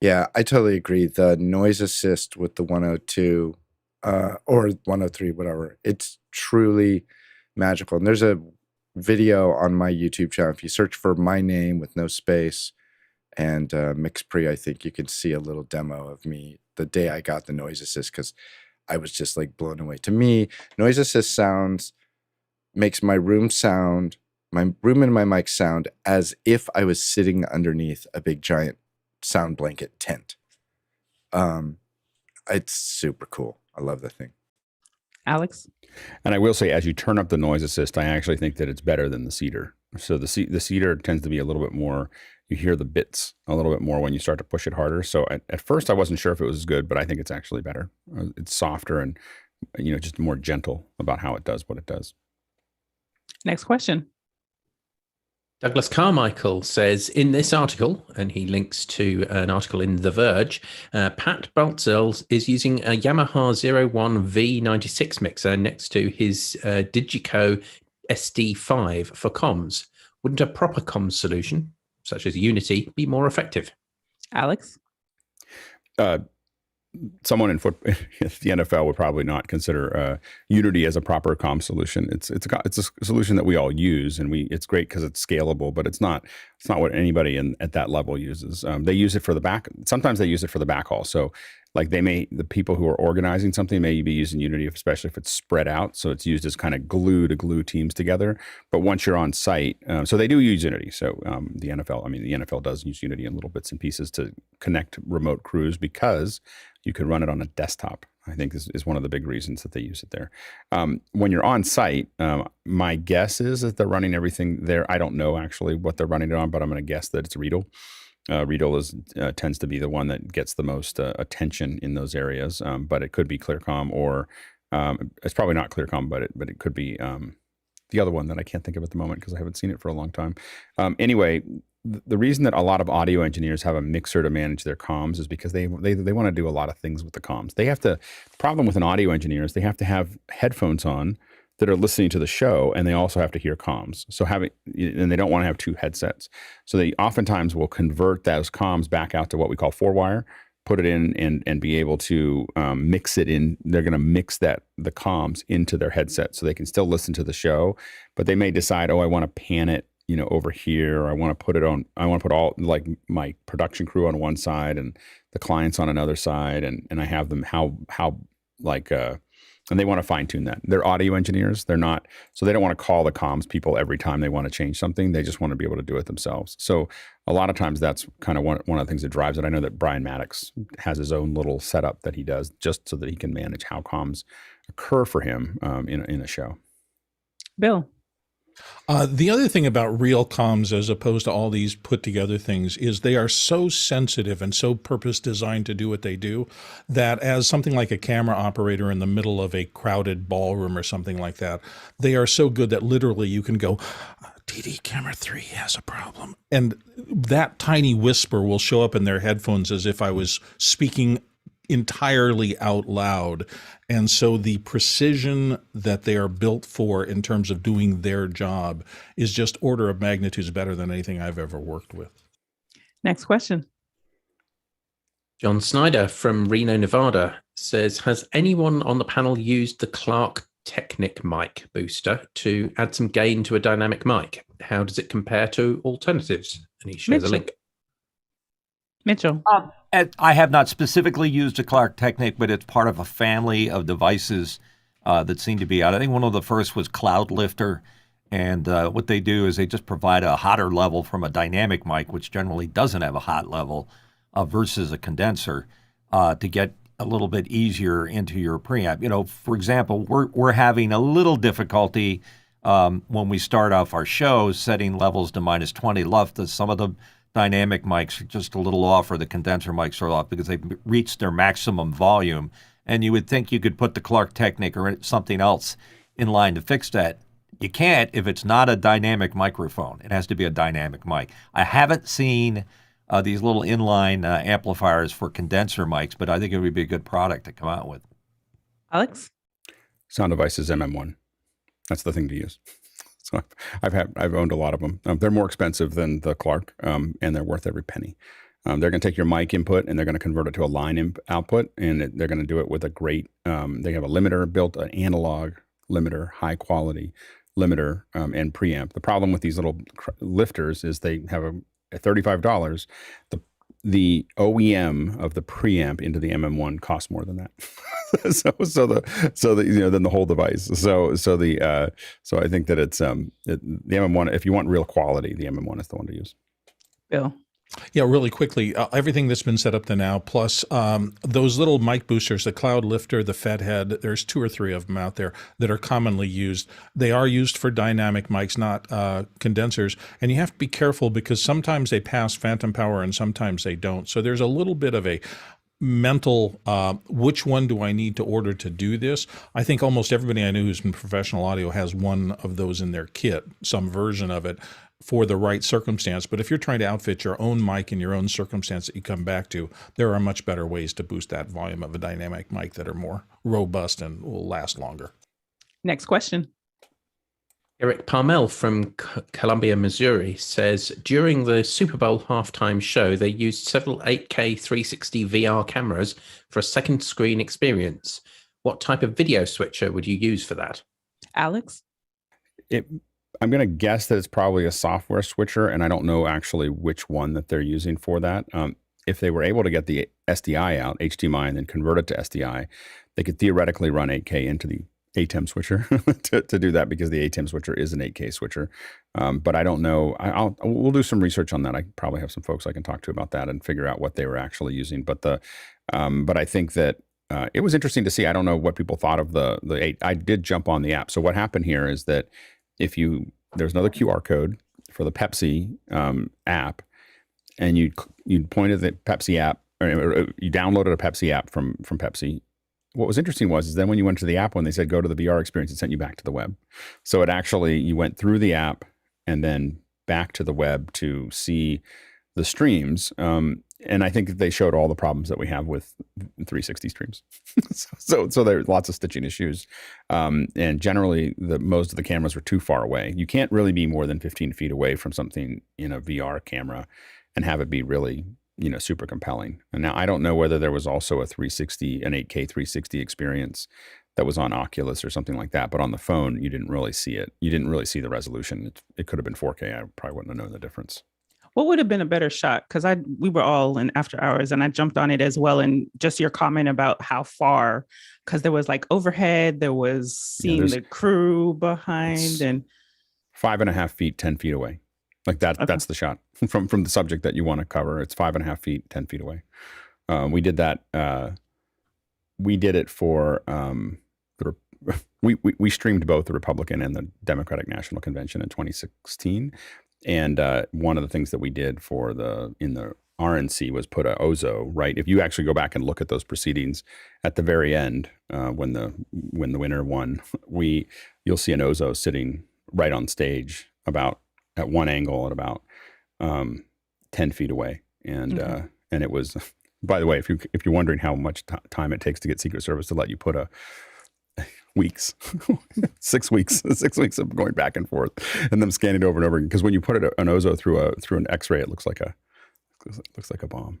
Yeah, I totally agree. The noise assist with the 102 or 103, whatever, it's truly magical. And there's a video on my YouTube channel. If you search for my name with no space and MixPre, I think you can see a little demo of me the day I got the noise assist, because I was just like blown away. To me, noise assist makes my room and my mic sound as if I was sitting underneath a big giant sound blanket tent. It's super cool. I love the thing. Alex? And I will say, as you turn up the noise assist, I actually think that it's better than the Cedar. So the Cedar tends to be a little bit more, you hear the bits a little bit more when you start to push it harder. So at first I wasn't sure if it was good, but I think it's actually better. It's softer and, just more gentle about how it does what it does. Next question. Douglas Carmichael says, in this article, and he links to an article in The Verge, Pat Baltzell is using a Yamaha 01 V96 mixer next to his DiGiCo SD5 for comms. Wouldn't a proper comms solution, such as Unity, be more effective? Alex? Someone in the NFL would probably not consider Unity as a proper comm solution. It's a solution that we all use, and it's great because it's scalable, but it's not what anybody at that level uses. They use it for the back. Sometimes they use it for the backhaul. So like the people who are organizing something may be using Unity, especially if it's spread out. So it's used as kind of glue to glue teams together. But once you're on site, so they do use Unity. So the NFL does use Unity in little bits and pieces to connect remote crews because you could run it on a desktop. I think is one of the big reasons that they use it there. When you're on site, my guess is that they're running everything there. I don't know actually what they're running it on, but I'm going to guess that it's Riedel. Riedel tends to be the one that gets the most attention in those areas, but it could be Clearcom or it's probably not Clearcom, but it could be the other one that I can't think of at the moment because I haven't seen it for a long time. Anyway, the reason that a lot of audio engineers have a mixer to manage their comms is because they want to do a lot of things with the comms. The problem with an audio engineer is they have to have headphones on that are listening to the show, and they also have to hear comms. And they don't want to have two headsets. So they oftentimes will convert those comms back out to what we call 4-wire, put it in and be able to mix it in. They're going to mix the comms into their headset so they can still listen to the show, but they may decide, I want to pan it, over here. Or I want to put all like my production crew on one side and the clients on another side. And I have them and they want to fine tune that. They're audio engineers. They're not, so they don't want to call the comms people every time they want to change something. They just want to be able to do it themselves. So a lot of times that's kind of one of the things that drives it. I know that Brian Maddox has his own little setup that he does just so that he can manage how comms occur for him in a show. Bill. The other thing about real comms as opposed to all these put together things is they are so sensitive and so purpose designed to do what they do that as something like a camera operator in the middle of a crowded ballroom or something like that, they are so good that literally you can go, DD camera 3 has a problem. And that tiny whisper will show up in their headphones as if I was speaking entirely out loud. And so the precision that they are built for in terms of doing their job is just order of magnitudes better than anything I've ever worked with. Next question. John Snyder from Reno, Nevada says, has anyone on the panel used the Klark Teknik mic booster to add some gain to a dynamic mic? How does it compare to alternatives? And he shares a link. Mitchell. I have not specifically used a Klark Teknik, but it's part of a family of devices that seem to be out. I think one of the first was Cloud Lifter, and what they do is they just provide a hotter level from a dynamic mic, which generally doesn't have a hot level, versus a condenser to get a little bit easier into your preamp. For example, we're having a little difficulty when we start off our show setting levels to -20 left. Some of the dynamic mics are just a little off, or the condenser mics are off because they've reached their maximum volume. And you would think you could put the Klark Teknik or something else in line to fix that. You can't if it's not a dynamic microphone. It has to be a dynamic mic. I haven't seen these little inline amplifiers for condenser mics, but I think it would be a good product to come out with. Alex? Sound Devices MM1. That's the thing to use. So I've owned a lot of them. They're more expensive than the Klark, and they're worth every penny. They're going to take your mic input and they're going to convert it to a line output, and they're going to do it with a great. They have a limiter built, an analog limiter, high quality limiter, and preamp. The problem with these little lifters is they have at $35. The OEM of the preamp into the MM1 costs more than that. Than the whole device. So I think that it's the MM1. If you want real quality, the MM1 is the one to use. Bill. Yeah, really quickly, everything that's been set up to now, plus those little mic boosters, the Cloud Lifter, the Fed Head, there's 2 or 3 of them out there that are commonly used. They are used for dynamic mics, not condensers. And you have to be careful because sometimes they pass phantom power and sometimes they don't. So there's a little bit of a mental, which one do I need to order to do this? I think almost everybody I know who's in professional audio has one of those in their kit, some version of it, for the right circumstance. But if you're trying to outfit your own mic in your own circumstance that you come back to, there are much better ways to boost that volume of a dynamic mic that are more robust and will last longer. Next question. Eric Parmel from Columbia, Missouri says, during the Super Bowl halftime show, they used several 8K 360 VR cameras for a second screen experience. What type of video switcher would you use for that? Alex? I'm going to guess that it's probably a software switcher, and I don't know actually which one that they're using for that. If they were able to get the SDI out, HDMI, and then convert it to SDI, they could theoretically run 8K into the ATEM switcher to do that, because the ATEM switcher is an 8K switcher. But I don't know. We'll do some research on that. I probably have some folks I can talk to about that and figure out what they were actually using. But I think that it was interesting to see. I don't know what people thought of the 8. I did jump on the app. So what happened here is that there's another QR code for the Pepsi app, and you'd point at the Pepsi app, or you downloaded a Pepsi app from Pepsi. What was interesting is then when you went to the app, when they said go to the VR experience, it sent you back to the web. So you went through the app and then back to the web to see the streams. And I think that they showed all the problems that we have with 360 streams. so there's lots of stitching issues. And generally, most of the cameras were too far away. You can't really be more than 15 feet away from something in a VR camera and have it be really, super compelling. And now I don't know whether there was also an 8K 360 experience that was on Oculus or something like that, but on the phone, you didn't really see it. You didn't really see the resolution. It could have been 4K. I probably wouldn't have known the difference. What would have been a better shot? Because we were all in after hours, and I jumped on it as well. And just your comment about how far, because there was like overhead, there was seeing the crew behind, and 5.5 feet, 10 feet away. Like that. Okay. That's the shot from the subject that you want to cover. It's 5.5 feet, 10 feet away. We did that. We did it for we streamed both the Republican and the Democratic National Convention in 2016. And one of the things that we did in the RNC was put a Ozo, right? If you actually go back and look at those proceedings at the very end, when the winner won, you'll see an Ozo sitting right on stage at one angle at about 10 feet away. And and it was, by the way, if you're wondering how much time it takes to get Secret Service to let you put weeks, 6 weeks of going back and forth and them scanning over and over again. Because when you put an Ozo through an X-ray, it looks like a bomb.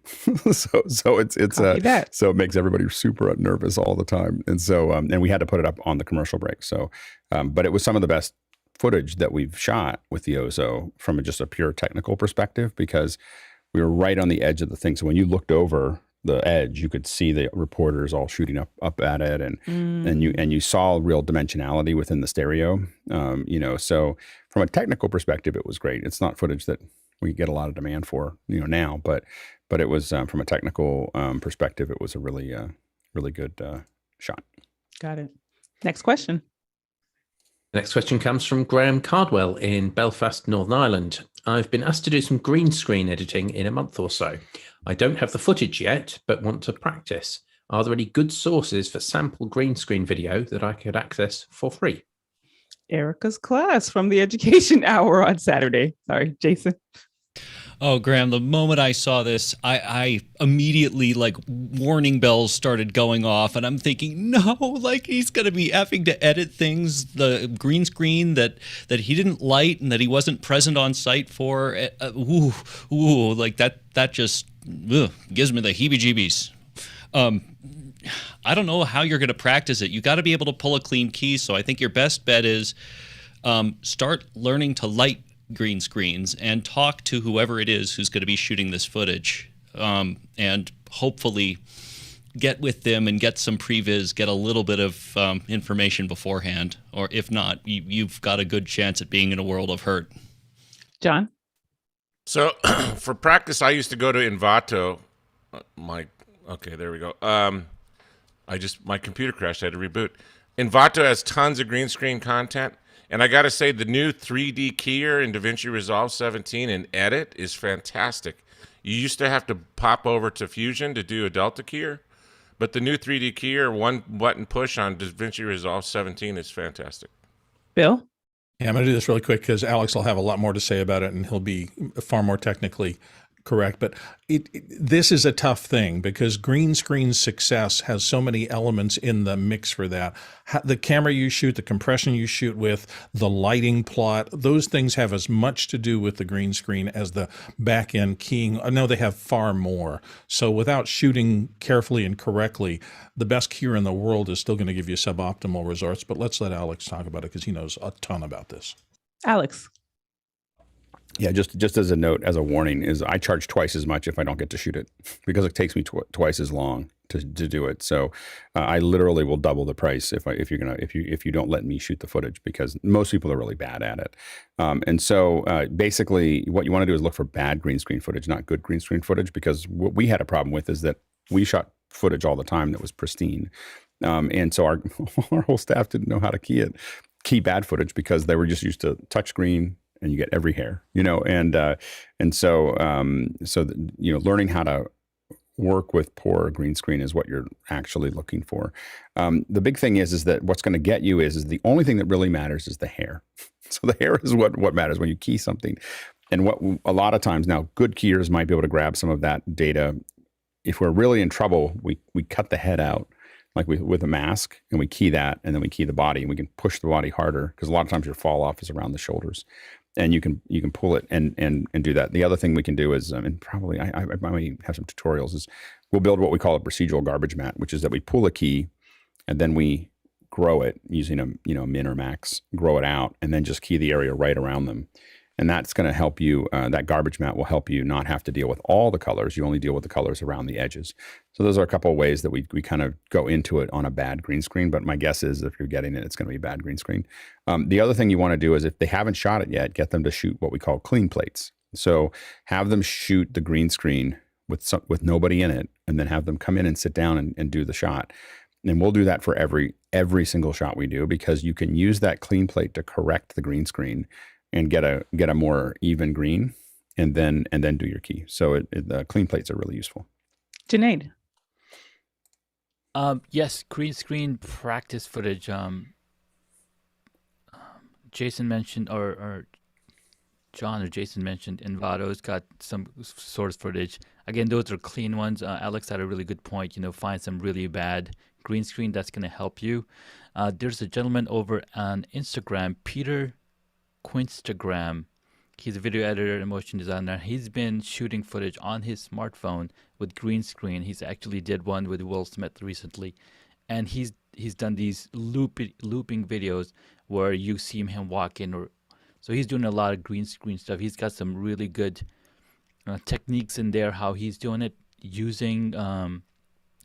so so it makes everybody super nervous all the time. And so and we had to put it up on the commercial break. So but it was some of the best footage that we've shot with the Ozo from just a pure technical perspective, because we were right on the edge of the thing. So when you looked over the edge, you could see the reporters all shooting up at it, and you saw real dimensionality within the stereo. So from a technical perspective, it was great. It's not footage that we get a lot of demand for, now, but it was from a technical perspective, it was a really good shot. Got it. Next question. The next question comes from Graham Cardwell in Belfast, Northern Ireland. I've been asked to do some green screen editing in a month or so. I don't have the footage yet, but want to practice. Are there any good sources for sample green screen video that I could access for free? Erica's class from the education hour on Saturday. Sorry, Jason. Oh, Graham, the moment I saw this, I immediately, warning bells started going off, and I'm thinking, no, he's going to be effing to edit things, the green screen that he didn't light and that he wasn't present on site for. That just gives me the heebie-jeebies. I don't know how you're going to practice it. You got to be able to pull a clean key, so I think your best bet is start learning to light green screens and talk to whoever it is who's going to be shooting this footage, and hopefully get with them and get some previs, get a little bit of information beforehand, or if not, you've got a good chance at being in a world of hurt. John? So for practice, I used to go to Envato. Okay, there we go. My computer crashed. I had to reboot. Envato has tons of green screen content. And I got to say, the new 3D keyer in DaVinci Resolve 17 and Edit is fantastic. You used to have to pop over to Fusion to do a Delta keyer, but the new 3D keyer, one button push on DaVinci Resolve 17 is fantastic. Bill? Yeah, I'm going to do this really quick because Alex will have a lot more to say about it, and he'll be far more technically correct. But this is a tough thing because green screen success has so many elements in the mix for that. The camera you shoot, the compression you shoot with, the lighting plot, those things have as much to do with the green screen as the back end keying. I know they have far more. So without shooting carefully and correctly, the best keyer in the world is still going to give you suboptimal results. But let's let Alex talk about it because he knows a ton about this. Alex. Yeah, just as a note, as a warning, is I charge twice as much if I don't get to shoot it because it takes me twice as long to do it. So I literally will double the price if you don't let me shoot the footage, because most people are really bad at it. And so basically, what you want to do is look for bad green screen footage, not good green screen footage, because what we had a problem with is that we shot footage all the time that was pristine, and so our whole staff didn't know how to key bad footage because they were just used to touchscreen. And you get every hair, and so learning how to work with poor green screen is what you're actually looking for. The big thing is that what's going to get you is the only thing that really matters is the hair. So the hair is what matters when you key something. And what a lot of times now, good keyers might be able to grab some of that data. If we're really in trouble, we cut the head out, like with a mask, and we key that, and then we key the body, and we can push the body harder, because a lot of times your fall off is around the shoulders. And you can pull it and do that. The other thing we can do is, and probably I might have some tutorials, is we'll build what we call a procedural garbage mat, which is that we pull a key and then we grow it using a min or max, grow it out, and then just key the area right around them. And that's going to help you. That garbage mat will help you not have to deal with all the colors. You only deal with the colors around the edges. So those are a couple of ways that we kind of go into it on a bad green screen. But my guess is if you're getting it, it's going to be a bad green screen. The other thing you want to do is, if they haven't shot it yet, get them to shoot what we call clean plates. So have them shoot the green screen with nobody in it, and then have them come in and sit down and do the shot. And we'll do that for every single shot we do, because you can use that clean plate to correct the green screen and get a more even green, and then do your key. So the clean plates are really useful. Junaid. Yes, green screen practice footage. Jason mentioned, or John or Jason mentioned, Envato's got some source footage. Again, those are clean ones. Alex had a really good point. Find some really bad green screen that's going to help you. There's a gentleman over on Instagram, Peter Quinstagram. He's a video editor and motion designer. He's been shooting footage on his smartphone with green screen. He's actually did one with Will Smith recently, and he's done these looping videos where you see him walk in, so he's doing a lot of green screen stuff. He's got some really good techniques in there. How he's doing it using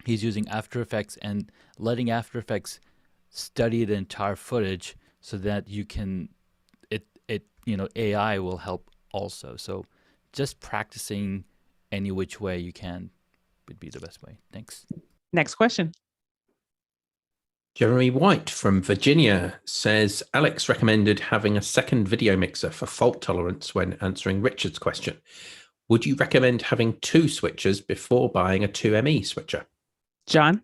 he's using After Effects and letting After Effects study the entire footage so that you can AI will help also. So just practicing any which way you can would be the best way. Thanks. Next question. Jeremy White from Virginia says, Alex recommended having a second video mixer for fault tolerance when answering Richard's question. Would you recommend having 2 switchers before buying a 2ME switcher? John?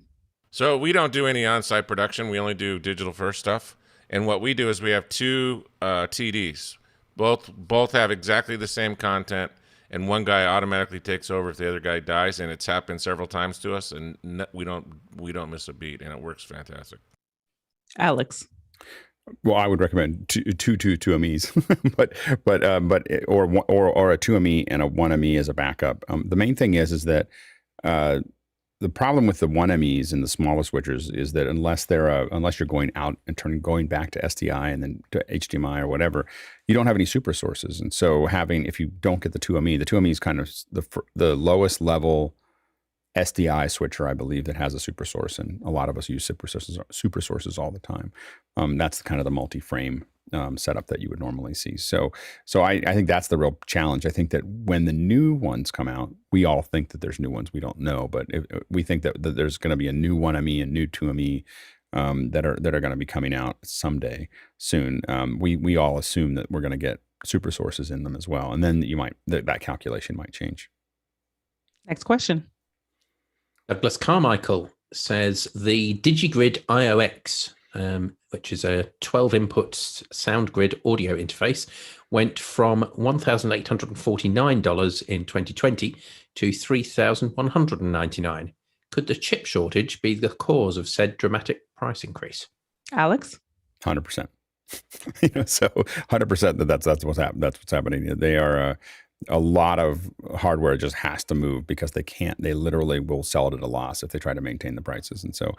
So we don't do any on-site production. We only do digital first stuff. And what we do is we have 2 TDs. Both have exactly the same content, and one guy automatically takes over if the other guy dies, and it's happened several times to us, and we don't miss a beat, and it works fantastic. Alex? Well, I would recommend two MEs, but or a 2ME and a 1ME as a backup. The main thing is that the problem with the 1MEs and the smaller switchers is that unless you're going out and going back to SDI and then to HDMI or whatever, you don't have any super sources. And so if you don't get the 2ME is kind of the lowest level SDI switcher, I believe, that has a super source, and a lot of us use super sources all the time. That's kind of the multi-frame setup that you would normally see. So I think that's the real challenge. I think that when the new ones come out, we all think that there's new ones. We don't know, but we think that there's going to be a new 1ME and new 2ME that are going to be coming out someday soon. We all assume that we're going to get super sources in them as well, and then that calculation might change. Next question. Douglas Carmichael says the DiGiGrid IOX, which is a 12-input SoundGrid audio interface, went from $1,849 in 2020 to $3,199. Could the chip shortage be the cause of said dramatic price increase? Alex? 100%. So 100% that's what's happening. They are a lot of hardware just has to move because they literally will sell it at a loss if they try to maintain the prices. And so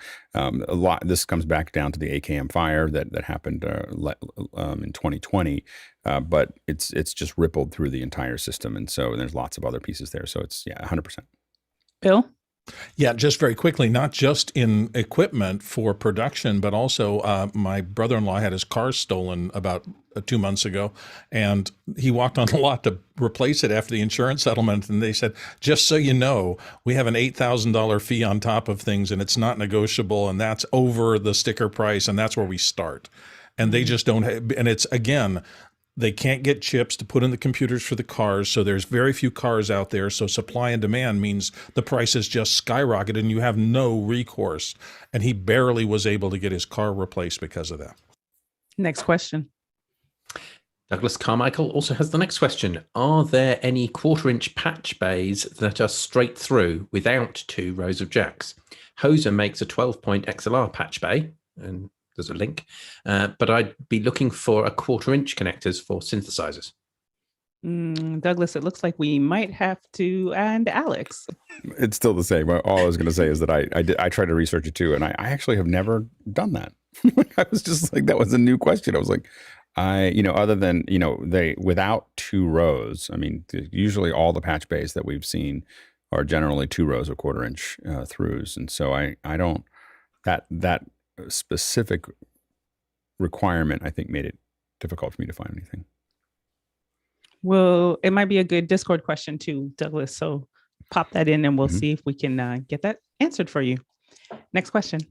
this comes back down to the ATEM fire that happened in 2020, but it's just rippled through the entire system. And so there's lots of other pieces there. So it's 100%. Bill? Yeah, just very quickly, not just in equipment for production, but also my brother-in-law had his car stolen about 2 months ago, and he walked on the lot to replace it after the insurance settlement, and they said, just so you know, we have an $8,000 fee on top of things, and it's not negotiable, and that's over the sticker price, and that's where we start. And they just don't have, and it's, again, they can't get chips to put in the computers for the cars, so there's very few cars out there. So supply and demand means the prices just skyrocket and you have no recourse. And he barely was able to get his car replaced because of that. Next question. Douglas Carmichael also has the next question. Are there any 1/4-inch patch bays that are straight through without 2 rows of jacks? Hosa makes a 12-point XLR patch bay, and there's a link, but I'd be looking for a 1/4-inch connectors for synthesizers. Douglas, it looks like we might have to, and Alex. It's still the same. All I was going to say is that I tried to research it too, and I actually have never done that. I was just like, that was a new question. I was like, other than, they, without 2 rows, I mean, usually all the patch bays that we've seen are generally 2 rows of 1/4-inch throughs. And so I don't, that specific requirement, I think, made it difficult for me to find anything. Well, it might be a good Discord question too, Douglas. So pop that in and we'll see if we can get that answered for you. Next question.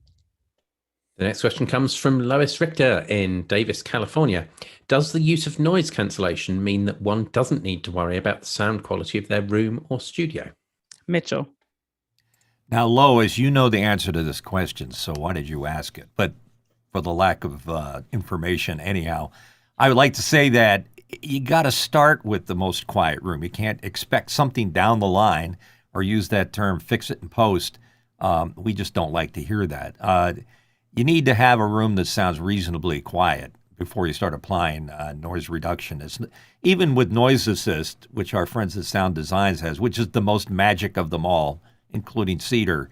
The next question comes from Lois Richter in Davis, California. Does the use of noise cancellation mean that one doesn't need to worry about the sound quality of their room or studio? Mitchell. Now, Lois, you know the answer to this question, so why did you ask it? But for the lack of information, anyhow, I would like to say that you got to start with the most quiet room. You can't expect something down the line, or use that term, fix it in post. We just don't like to hear that. You need to have a room that sounds reasonably quiet before you start applying noise reduction. Even with Noise Assist, which our friends at Sound Designs has, which is the most magic of them all, including Cedar,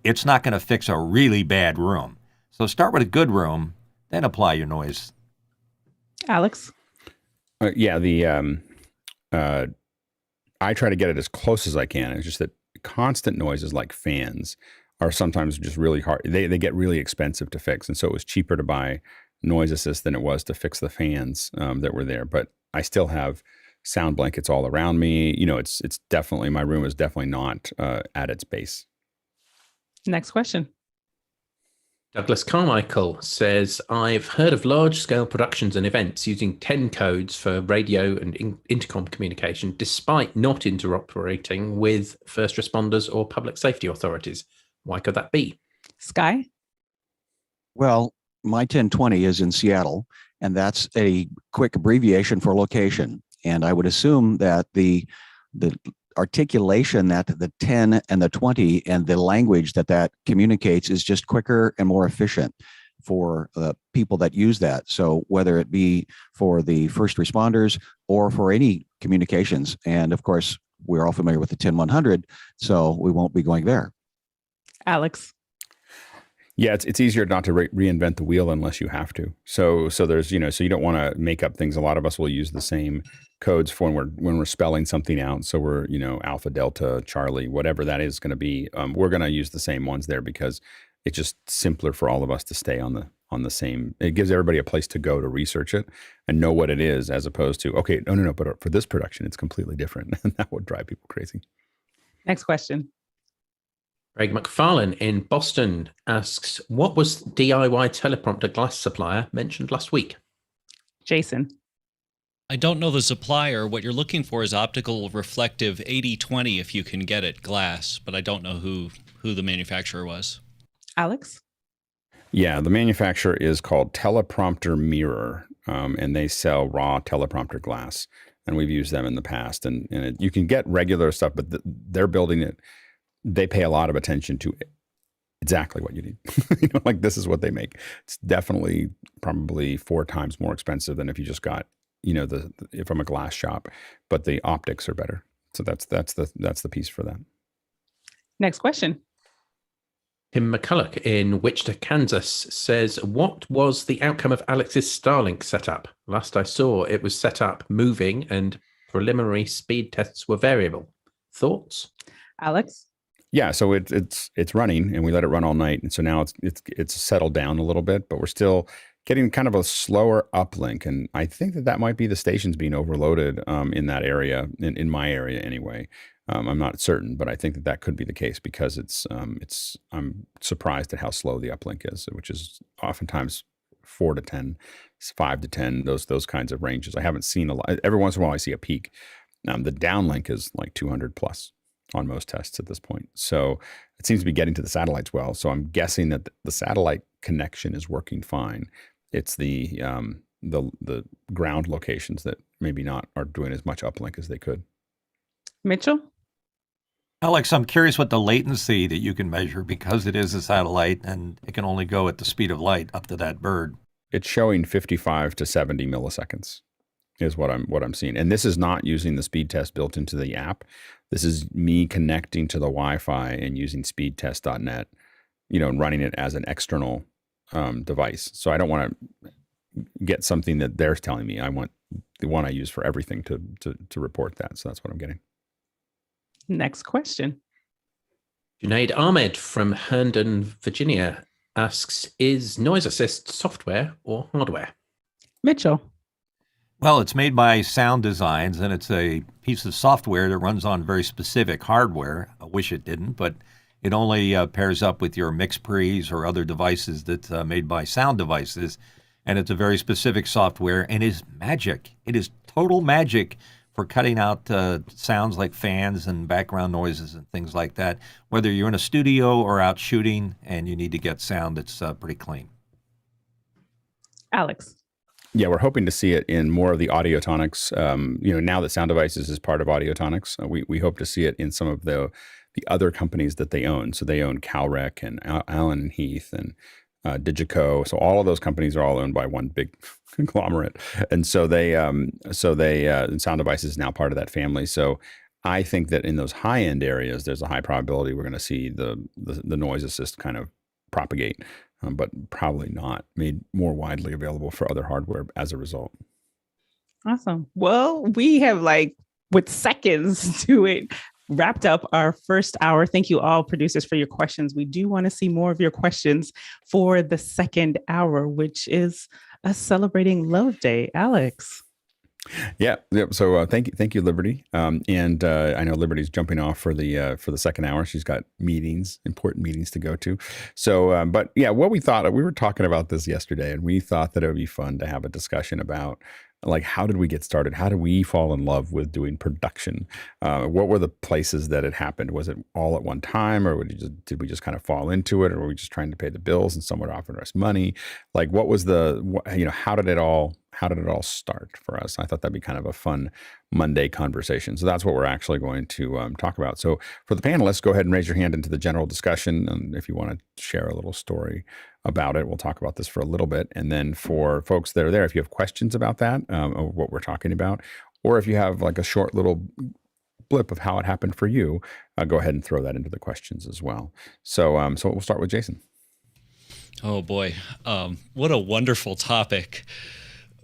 it's not going to fix a really bad room. So start with a good room, then apply your noise. Alex? I try to get it as close as I can. It's just that constant noises like fans are sometimes just really hard. They get really expensive to fix. And so it was cheaper to buy Noise Assist than it was to fix the fans that were there. But I still have sound blankets all around me. It's definitely, my room is definitely not at its base. Next question. Douglas Carmichael says, I've heard of large-scale productions and events using 10 codes for radio and intercom communication, despite not interoperating with first responders or public safety authorities. Why could that be? Sky? Well, my 1020 is in Seattle, and that's a quick abbreviation for location. And I would assume that the articulation that the 10 and the 20 and the language that communicates is just quicker and more efficient for people that use that. So whether it be for the first responders or for any communications. And of course, we're all familiar with the 10100, so we won't be going there. Alex? Yeah, it's easier not to reinvent the wheel unless you have to. So there's, so you don't want to make up things. A lot of us will use the same codes for when we're spelling something out. So we're, Alpha, Delta, Charlie, whatever that is going to be. We're going to use the same ones there because it's just simpler for all of us to stay on the same. It gives everybody a place to go to research it and know what it is, as opposed to, okay, no, but for this production, it's completely different. And that would drive people crazy. Next question. Craig McFarlane in Boston asks, what was DIY teleprompter glass supplier mentioned last week? Jason? I don't know the supplier. What you're looking for is optical reflective 80/20 if you can get it, glass, but I don't know who the manufacturer was. Alex? Yeah, the manufacturer is called Teleprompter Mirror, and they sell raw teleprompter glass, and we've used them in the past. And you can get regular stuff, but they're building it. They pay a lot of attention to exactly what you need. Like this is what they make. It's definitely probably 4 times more expensive than if you just got from a glass shop, but the optics are better. So that's the piece for that. Next question. Tim McCulloch in Wichita, Kansas says, what was the outcome of Alex's Starlink setup? Last I saw, it was set up moving and preliminary speed tests were variable. Thoughts? Alex? Yeah, so it's running, and we let it run all night, and so now it's settled down a little bit, but we're still getting kind of a slower uplink, and I think that might be the stations being overloaded in that area, in my area anyway. I'm not certain, but I think that could be the case because I'm surprised at how slow the uplink is, which is oftentimes 4 to 10, 5 to 10, those kinds of ranges. I haven't seen a lot. Every once in a while I see a peak. The downlink is like 200 plus on most tests at this point. So it seems to be getting to the satellites well. So I'm guessing that the satellite connection is working fine. It's the ground locations that maybe not are doing as much uplink as they could. Mitchell? Alex, I'm curious what the latency that you can measure, because it is a satellite and it can only go at the speed of light up to that bird. It's showing 55 to 70 milliseconds is what I'm seeing. And this is not using the speed test built into the app. This is me connecting to the Wi-Fi and using speedtest.net, and running it as an external device. So I don't want to get something that they're telling me. I want the one I use for everything to report that. So that's what I'm getting. Next question. Junaid Ahmed from Herndon, Virginia asks, is Noise Assist software or hardware? Mitchell? Well, it's made by Sound Designs, and it's a piece of software that runs on very specific hardware. I wish it didn't, but it only pairs up with your mix pre's or other devices that's made by Sound Devices, and it's a very specific software, and is magic. It is total magic for cutting out sounds like fans and background noises and things like that, whether you're in a studio or out shooting and you need to get sound that's pretty clean. Alex? Yeah, we're hoping to see it in more of the Audiotonics. Now that Sound Devices is part of Audiotonics, we hope to see it in some of the other companies that they own. So they own Calrec and Allen and Heath and DiGiCo. So all of those companies are all owned by one big conglomerate, and so Sound Devices is now part of that family. So I think that in those high end areas, there's a high probability we're going to see the noise assist kind of propagate, but probably not made more widely available for other hardware as a result. Awesome. Well, we have with seconds to it, wrapped up our first hour. Thank you all, producers, for your questions. We do want to see more of your questions for the second hour, which is us celebrating Love Day. Alex? Yeah. So thank you, Liberty. And I know Liberty's jumping off for the second hour. She's got important meetings to go to. So, but yeah, what we were talking about this yesterday, and we thought that it would be fun to have a discussion about how did we get started? How did we fall in love with doing production? What were the places that it happened? Was it all at one time, or did we just kind of fall into it, or were we just trying to pay the bills and someone offered us money? What was how did it all start for us? I thought that'd be kind of a fun Monday conversation. So that's what we're actually going to talk about. So for the panelists, go ahead and raise your hand into the general discussion. And if you want to share a little story about it, we'll talk about this for a little bit. And then for folks that are there, if you have questions about that, or what we're talking about, or if you have a short little blip of how it happened for you, go ahead and throw that into the questions as well. So we'll start with Jason. Oh boy, what a wonderful topic.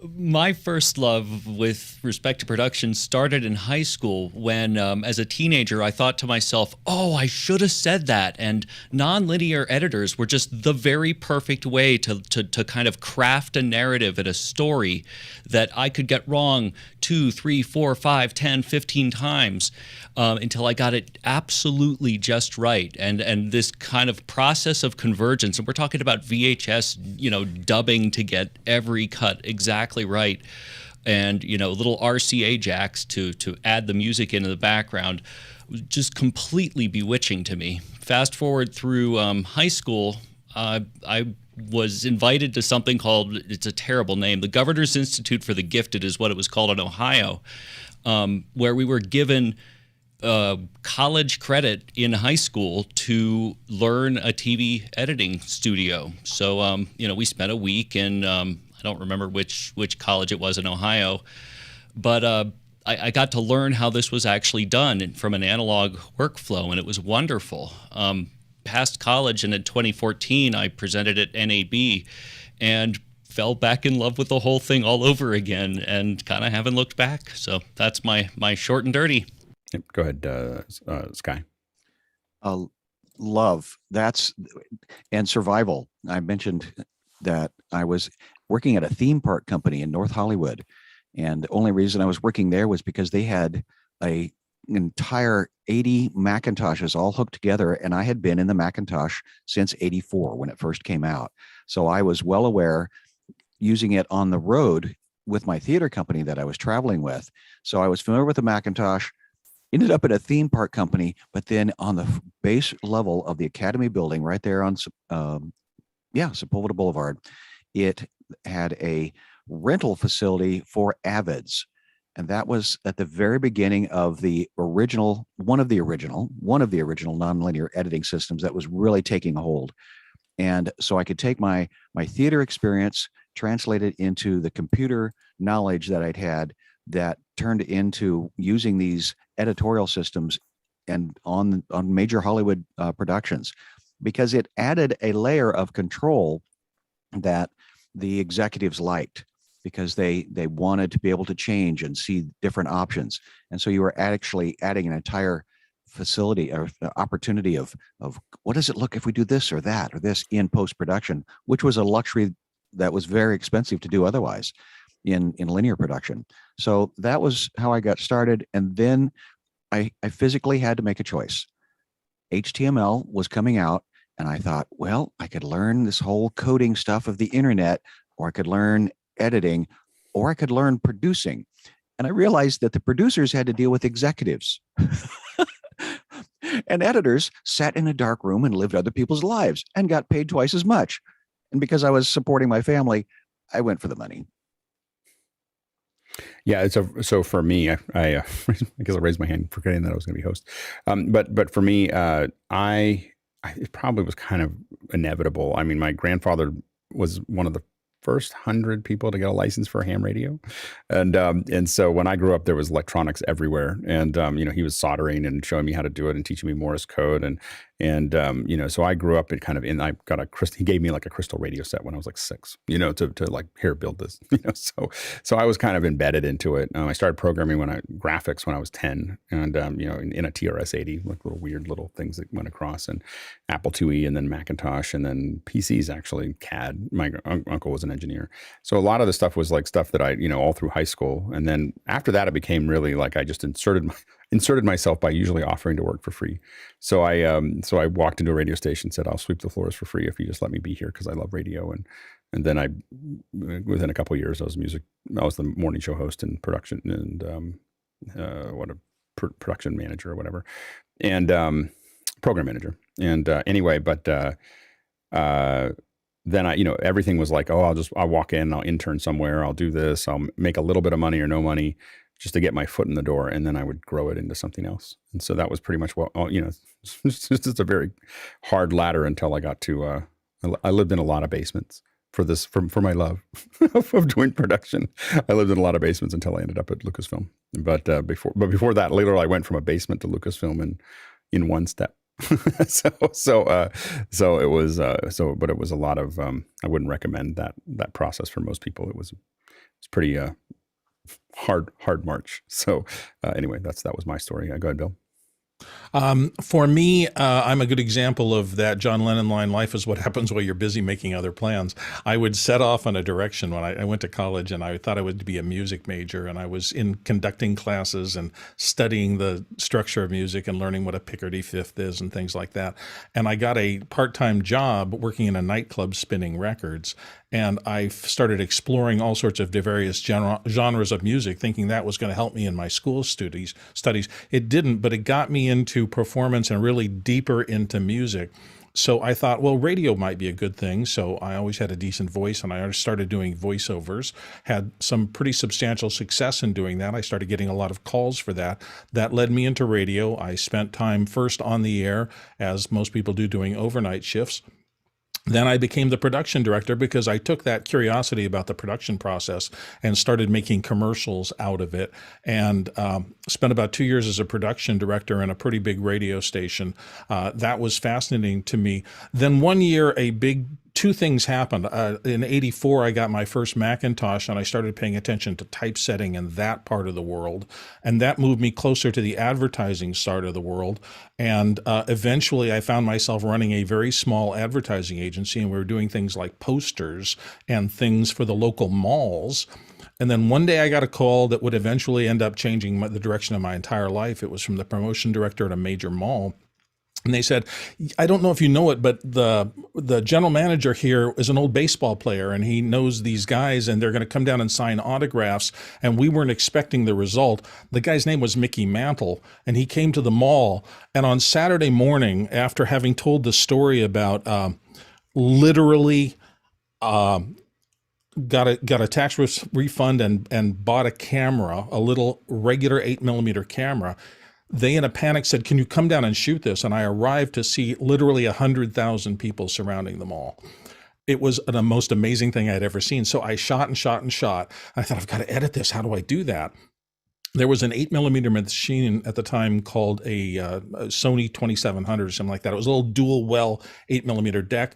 My first love with respect to production started in high school when, as a teenager, I thought to myself, oh, I should have said that. And nonlinear editors were just the very perfect way to kind of craft a narrative and a story that I could get wrong 2, 3, 4, 5, 10, 15 times until I got it absolutely just right. And this kind of process of convergence, and we're talking about VHS, dubbing to get every cut exactly right, and little RCA jacks to add the music into the background, was just completely bewitching to me. Fast forward through high school, I was invited to something called, it's a terrible name, the Governor's Institute for the Gifted is what it was called in Ohio, where we were given college credit in high school to learn a TV editing studio. So, we spent a week in I don't remember which college it was in Ohio, but I got to learn how this was actually done from an analog workflow, and it was wonderful. Past college, and in 2014, I presented at NAB and fell back in love with the whole thing all over again, and kind of haven't looked back. So that's my short and dirty. Yep. Go ahead, Sky. Love, and survival. I mentioned that I was working at a theme park company in North Hollywood, and the only reason I was working there was because they had an entire 80 Macintoshes all hooked together, and I had been in the Macintosh since '84 when it first came out. So I was well aware, using it on the road with my theater company that I was traveling with. So I was familiar with the Macintosh, ended up at a theme park company, but then on the base level of the Academy building right there on Sepulveda Boulevard, it had a rental facility for Avids. And that was at the very beginning of one of the original nonlinear editing systems that was really taking hold. And so I could take my theater experience, translate it into the computer knowledge that I'd had, that turned into using these editorial systems and on major Hollywood productions, because it added a layer of control that the executives liked, because they wanted to be able to change and see different options. And so you were actually adding an entire facility or opportunity of what does it look if we do this or that or this in post-production, which was a luxury that was very expensive to do otherwise in linear production. So that was how I got started. And then I physically had to make a choice. HTML was coming out, and I thought, well, I could learn this whole coding stuff of the internet, or I could learn editing, or I could learn producing. And I realized that the producers had to deal with executives. And editors sat in a dark room and lived other people's lives and got paid twice as much. And because I was supporting my family, I went for the money. Yeah, so for me, I guess I raised my hand forgetting that I was going to be host. But for me, it probably was kind of inevitable. I mean, my grandfather was one of the first 100 people to get a license for a ham radio, and so when I grew up, there was electronics everywhere, and he was soldering and showing me how to do it and teaching me Morse code, and so I grew up I got he gave me like a crystal radio set when I was like 6, to like, here, build this, so I was kind of embedded into it. I started programming graphics when I was 10, and in a TRS-80, like little weird little things that went across, and Apple IIe, and then Macintosh, and then PCs, actually CAD. My uncle was an engineer, so a lot of the stuff was like stuff that I all through high school, and then after that it became really like I just inserted myself by usually offering to work for free. So I walked into a radio station, said, I'll sweep the floors for free if you just let me be here, because I love radio. And then within a couple of years, I was the morning show host and production and production manager or whatever, and program manager. And then everything was like, oh, I'll walk in, I'll intern somewhere, I'll do this, I'll make a little bit of money or no money, just to get my foot in the door, and then I would grow it into something else. And so that was pretty much it's just a very hard ladder until I got to, I lived in a lot of basements for my love of doing production. I lived in a lot of basements until I ended up at Lucasfilm. But before that, later I went from a basement to Lucasfilm in one step. So it was a lot of, I wouldn't recommend that process for most people. It's pretty, hard march. So anyway, that was my story. Go ahead, Bill. For me, I'm a good example of that John Lennon line, life is what happens while you're busy making other plans. I would set off on a direction when I went to college, and I thought I would be a music major, and I was in conducting classes and studying the structure of music and learning what a Picardy fifth is and things like that. And I got a part-time job working in a nightclub spinning records. And I started exploring all sorts of various genres of music, thinking that was going to help me in my school studies. It didn't, but it got me into performance and really deeper into music. So I thought, well, radio might be a good thing. So I always had a decent voice, and I started doing voiceovers, had some pretty substantial success in doing that. I started getting a lot of calls for that. That led me into radio. I spent time first on the air, as most people do, doing overnight shifts. Then I became the production director because I took that curiosity about the production process and started making commercials out of it, and spent about 2 years as a production director in a pretty big radio station. That was fascinating to me. Then one year, two things happened. In '84, I got my first Macintosh, and I started paying attention to typesetting in that part of the world. And that moved me closer to the advertising side of the world. And eventually, I found myself running a very small advertising agency, and we were doing things like posters and things for the local malls. And then one day I got a call that would eventually end up changing the direction of my entire life. It was from the promotion director at a major mall. And they said, I don't know if you know it, but the general manager here is an old baseball player, and he knows these guys, and they're going to come down and sign autographs. And we weren't expecting the result. The guy's name was Mickey Mantle, and he came to the mall. And on Saturday morning, after having told the story about literally got a tax refund and bought a camera, a little regular 8mm camera, they in a panic said, can you come down and shoot this? And I arrived to see literally 100,000 people surrounding the mall. It was the most amazing thing I'd ever seen. So I shot and shot and shot. I thought, I've got to edit this. How do I do that? There was an 8mm machine at the time called a Sony 2700 or something like that. It was a little dual well 8mm deck.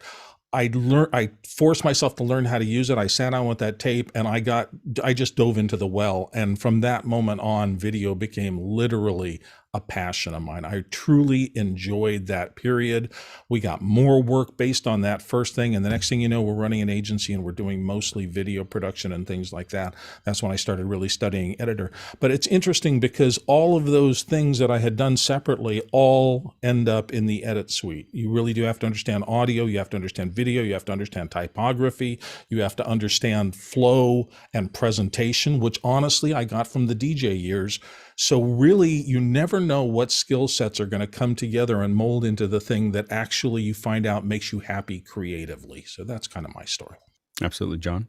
I forced myself to learn how to use it. I sat down with that tape, and I just dove into the well. And from that moment on, video became literally a passion of mine. I truly enjoyed that period. We got more work based on that first thing. And the next thing you know, we're running an agency and we're doing mostly video production and things like that. That's when I started really studying editor. But it's interesting because all of those things that I had done separately all end up in the edit suite. You really do have to understand audio. You have to understand video. You have to understand typography. You have to understand flow and presentation, which honestly I got from the DJ years. So really, you never know what skill sets are going to come together and mold into the thing that actually you find out makes you happy creatively. So that's kind of my story. Absolutely, John.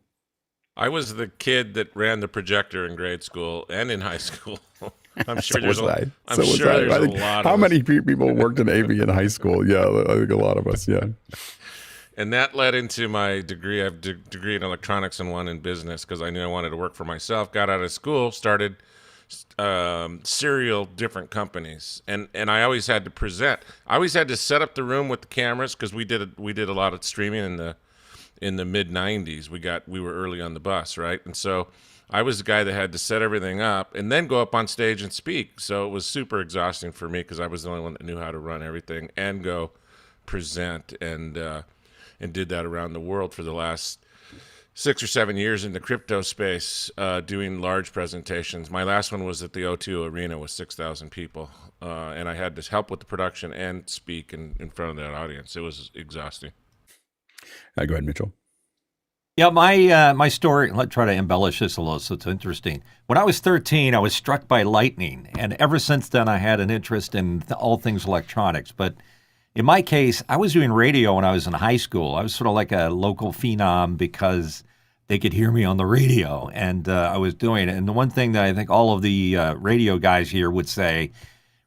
I was the kid that ran the projector in grade school and in high school. I'm sure there's a lot. How many people worked in AV in high school? Yeah, I think a lot of us. Yeah. And that led into my degree. I have a degree in electronics and one in business because I knew I wanted to work for myself. Got out of school, started serial different companies, and I always had to present. I always had to set up the room with the cameras because we did a lot of streaming in the mid 90s. We were early on the bus, right? And so I was the guy that had to set everything up and then go up on stage and speak. So it was super exhausting for me because I was the only one that knew how to run everything and go present, and did that around the world for the last 6 or 7 years in the crypto space, doing large presentations. My last one was at the O2 Arena with 6,000 people, and I had to help with the production and speak in front of that audience. It was exhausting. Go ahead, Mitchell. Yeah, my story, let's try to embellish this a little so it's interesting. When I was 13, I was struck by lightning, and ever since then I had an interest in all things electronics. But in my case, I was doing radio when I was in high school. I was sort of like a local phenom because they could hear me on the radio, and I was doing it. And the one thing that I think all of the radio guys here would say,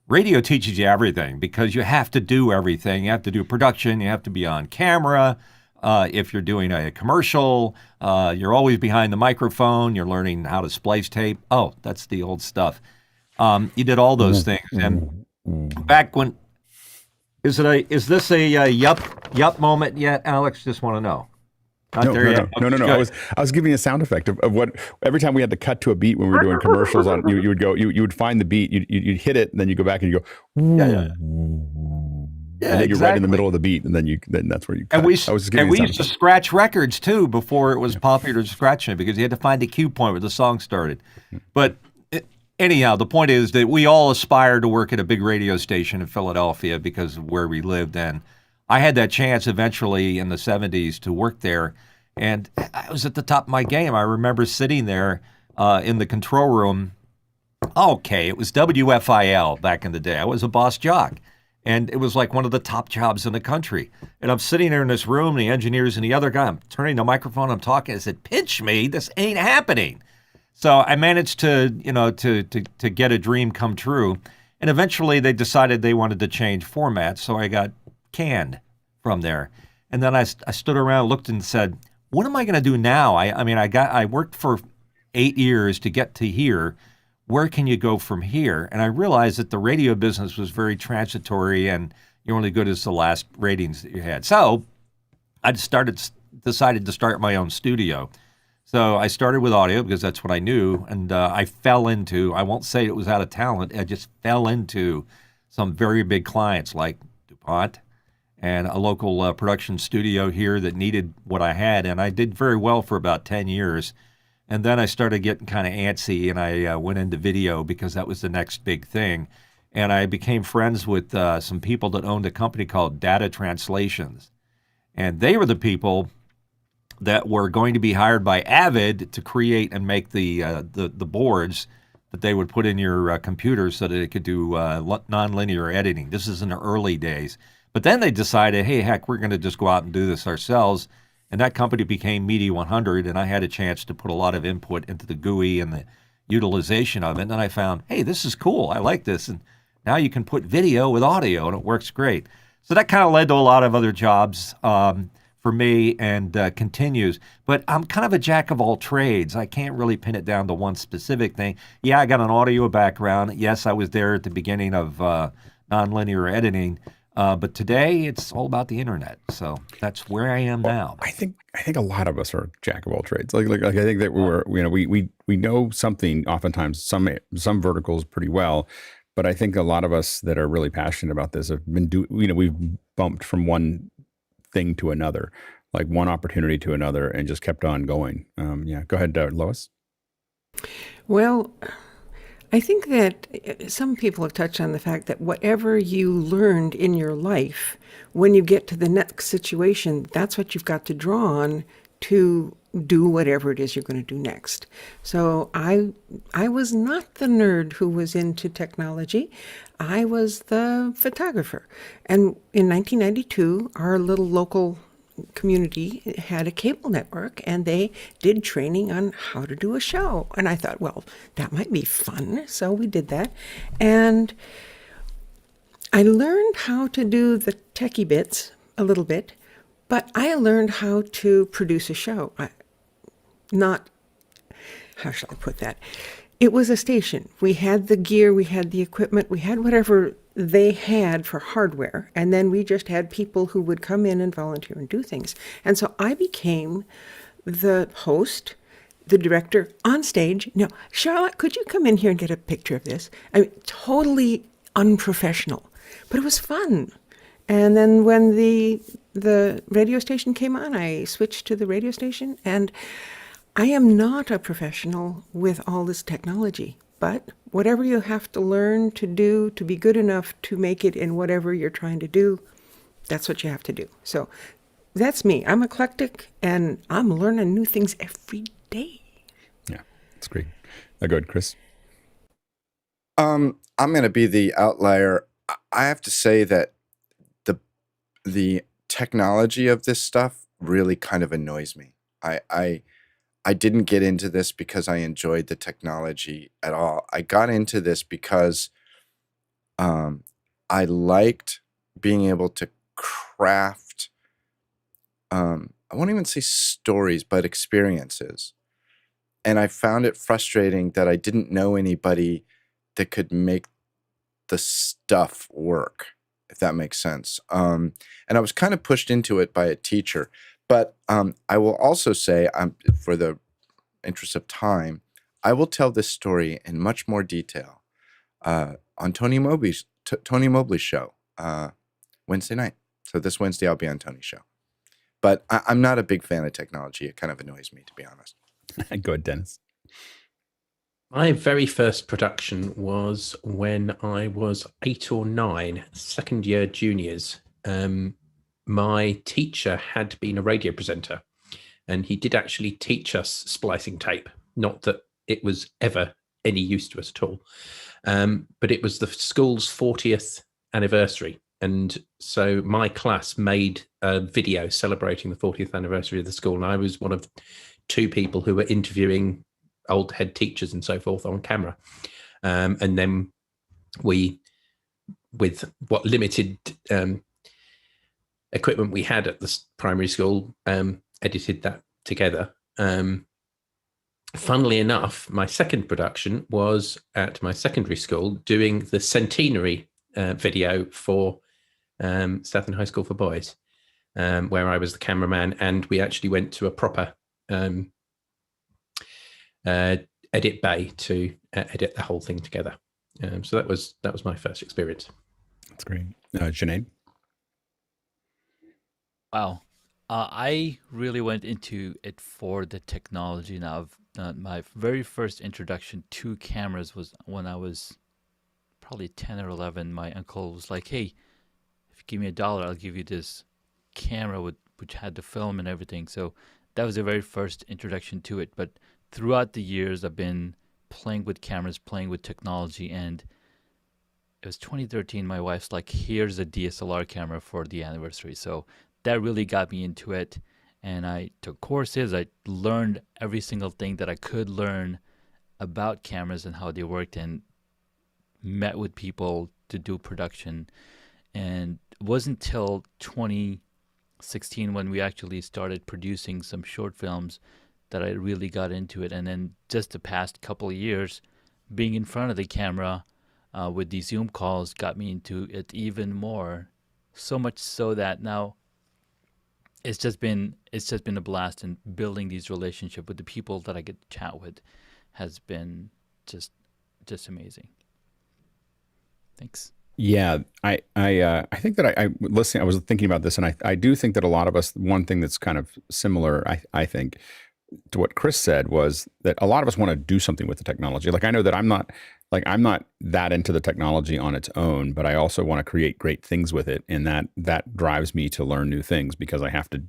radio teaches you everything because you have to do everything. You have to do production. You have to be on camera. If you're doing a commercial, you're always behind the microphone. You're learning how to splice tape. Oh, that's the old stuff. You did all those things. And back when... Is this a yup moment yet, Alex? Just want to know. No. I was giving you a sound effect of what every time we had to cut to a beat when we were doing commercials on you would go you would find the beat, you'd hit it, and then you go back and you go yeah, and then you're right in the middle of the beat, and then that's where you cut. And we used to scratch records too before it was popular to scratch it because you had to find the cue point where the song started. But anyhow, the point is that we all aspire to work at a big radio station in Philadelphia because of where we lived. And I had that chance eventually in the 70s to work there. And I was at the top of my game. I remember sitting there in the control room. Okay, it was WFIL back in the day. I was a boss jock. And it was like one of the top jobs in the country. And I'm sitting there in this room, the engineers and the other guy, I'm turning the microphone, I'm talking. I said, pinch me, this ain't happening. So I managed to get a dream come true. And eventually they decided they wanted to change formats. So I got canned from there. And then I stood around, looked and said, what am I going to do now? I worked for 8 years to get to here. Where can you go from here? And I realized that the radio business was very transitory and you're only good as the last ratings that you had. So I decided to start my own studio. So I started with audio because that's what I knew. And I fell into, I won't say it was out of talent, I just fell into some very big clients like DuPont and a local production studio here that needed what I had. And I did very well for about 10 years. And then I started getting kind of antsy and I went into video because that was the next big thing. And I became friends with some people that owned a company called Data Translations. And they were the people that were going to be hired by Avid to create and make the boards that they would put in your computer so that it could do nonlinear editing. This is in the early days. But then they decided, hey, heck, we're going to just go out and do this ourselves. And that company became Media 100, and I had a chance to put a lot of input into the GUI and the utilization of it. And then I found, hey, this is cool. I like this. And now you can put video with audio, and it works great. So that kind of led to a lot of other jobs for me and continues. But I'm kind of a jack of all trades. I can't really pin it down to one specific thing. Yeah, I got an audio background. Yes, I was there at the beginning of nonlinear editing. But today it's all about the internet. So that's where I am now. I think a lot of us are jack of all trades. Like I think that we know something oftentimes, some verticals pretty well, but I think a lot of us that are really passionate about this have been we've bumped from one thing to another, like one opportunity to another, and just kept on going. Go ahead, Lois. Well, I think that some people have touched on the fact that whatever you learned in your life, when you get to the next situation, that's what you've got to draw on to do whatever it is you're going to do next. So I was not the nerd who was into technology. I was the photographer. And in 1992, our little local community had a cable network and they did training on how to do a show. And I thought, well, that might be fun. So we did that. And I learned how to do the techie bits a little bit, but I learned how to produce a show. How shall I put that? It was a station. We had the gear, we had the equipment, we had whatever they had for hardware, and then we just had people who would come in and volunteer and do things. And so I became the host, the director on stage. No, Charlotte, could you come in here and get a picture of this? I mean, totally unprofessional, but it was fun. And then when the radio station came on, I switched to the radio station, and I am not a professional with all this technology, but whatever you have to learn to do to be good enough to make it in whatever you're trying to do, that's what you have to do. So that's me. I'm eclectic and I'm learning new things every day. Yeah, that's great. Go ahead, Chris. I'm going to be the outlier. I have to say that the technology of this stuff really kind of annoys me. I didn't get into this because I enjoyed the technology at all. I got into this because I liked being able to craft, I won't even say stories, but experiences. And I found it frustrating that I didn't know anybody that could make the stuff work, if that makes sense. And I was kind of pushed into it by a teacher. But I will also say, for the interest of time, I will tell this story in much more detail on Tony Mobley's show Wednesday night. So this Wednesday I'll be on Tony's show. But I'm not a big fan of technology. It kind of annoys me, to be honest. Go ahead, Dennis. My very first production was when I was 8 or 9, second year juniors. My teacher had been a radio presenter, and he did actually teach us splicing tape. Not that it was ever any use to us at all, but it was the school's 40th anniversary. And so my class made a video celebrating the 40th anniversary of the school. And I was one of 2 people who were interviewing old head teachers and so forth on camera. And then we, with what limited equipment we had at the primary school, edited that together. Funnily enough, my second production was at my secondary school doing the centenary video for Southern High School for Boys, where I was the cameraman, and we actually went to a proper edit bay to edit the whole thing together. So that was my first experience. That's great. Sinead? Wow. I really went into it for the technology. Now, my very first introduction to cameras was when I was probably 10 or 11. My uncle was like, hey, if you give me $1, I'll give you this camera which had the film and everything. So that was the very first introduction to it. But throughout the years, I've been playing with cameras, playing with technology, and it was 2013. My wife's like, here's a DSLR camera for the anniversary. So that really got me into it, and I took courses. I learned every single thing that I could learn about cameras and how they worked, and met with people to do production. And it wasn't until 2016 when we actually started producing some short films that I really got into it. And then just the past couple of years, being in front of the camera with these Zoom calls got me into it even more. So much so that now it's just been a blast, and building these relationships with the people that I get to chat with has been just amazing. Thanks. Yeah, I think that I listening. I was thinking about this, and I do think that a lot of us. One thing that's kind of similar, I think, to what Chris said was that a lot of us want to do something with the technology. Like, I know that I'm not that into the technology on its own, but I also want to create great things with it, and that drives me to learn new things, because I have to.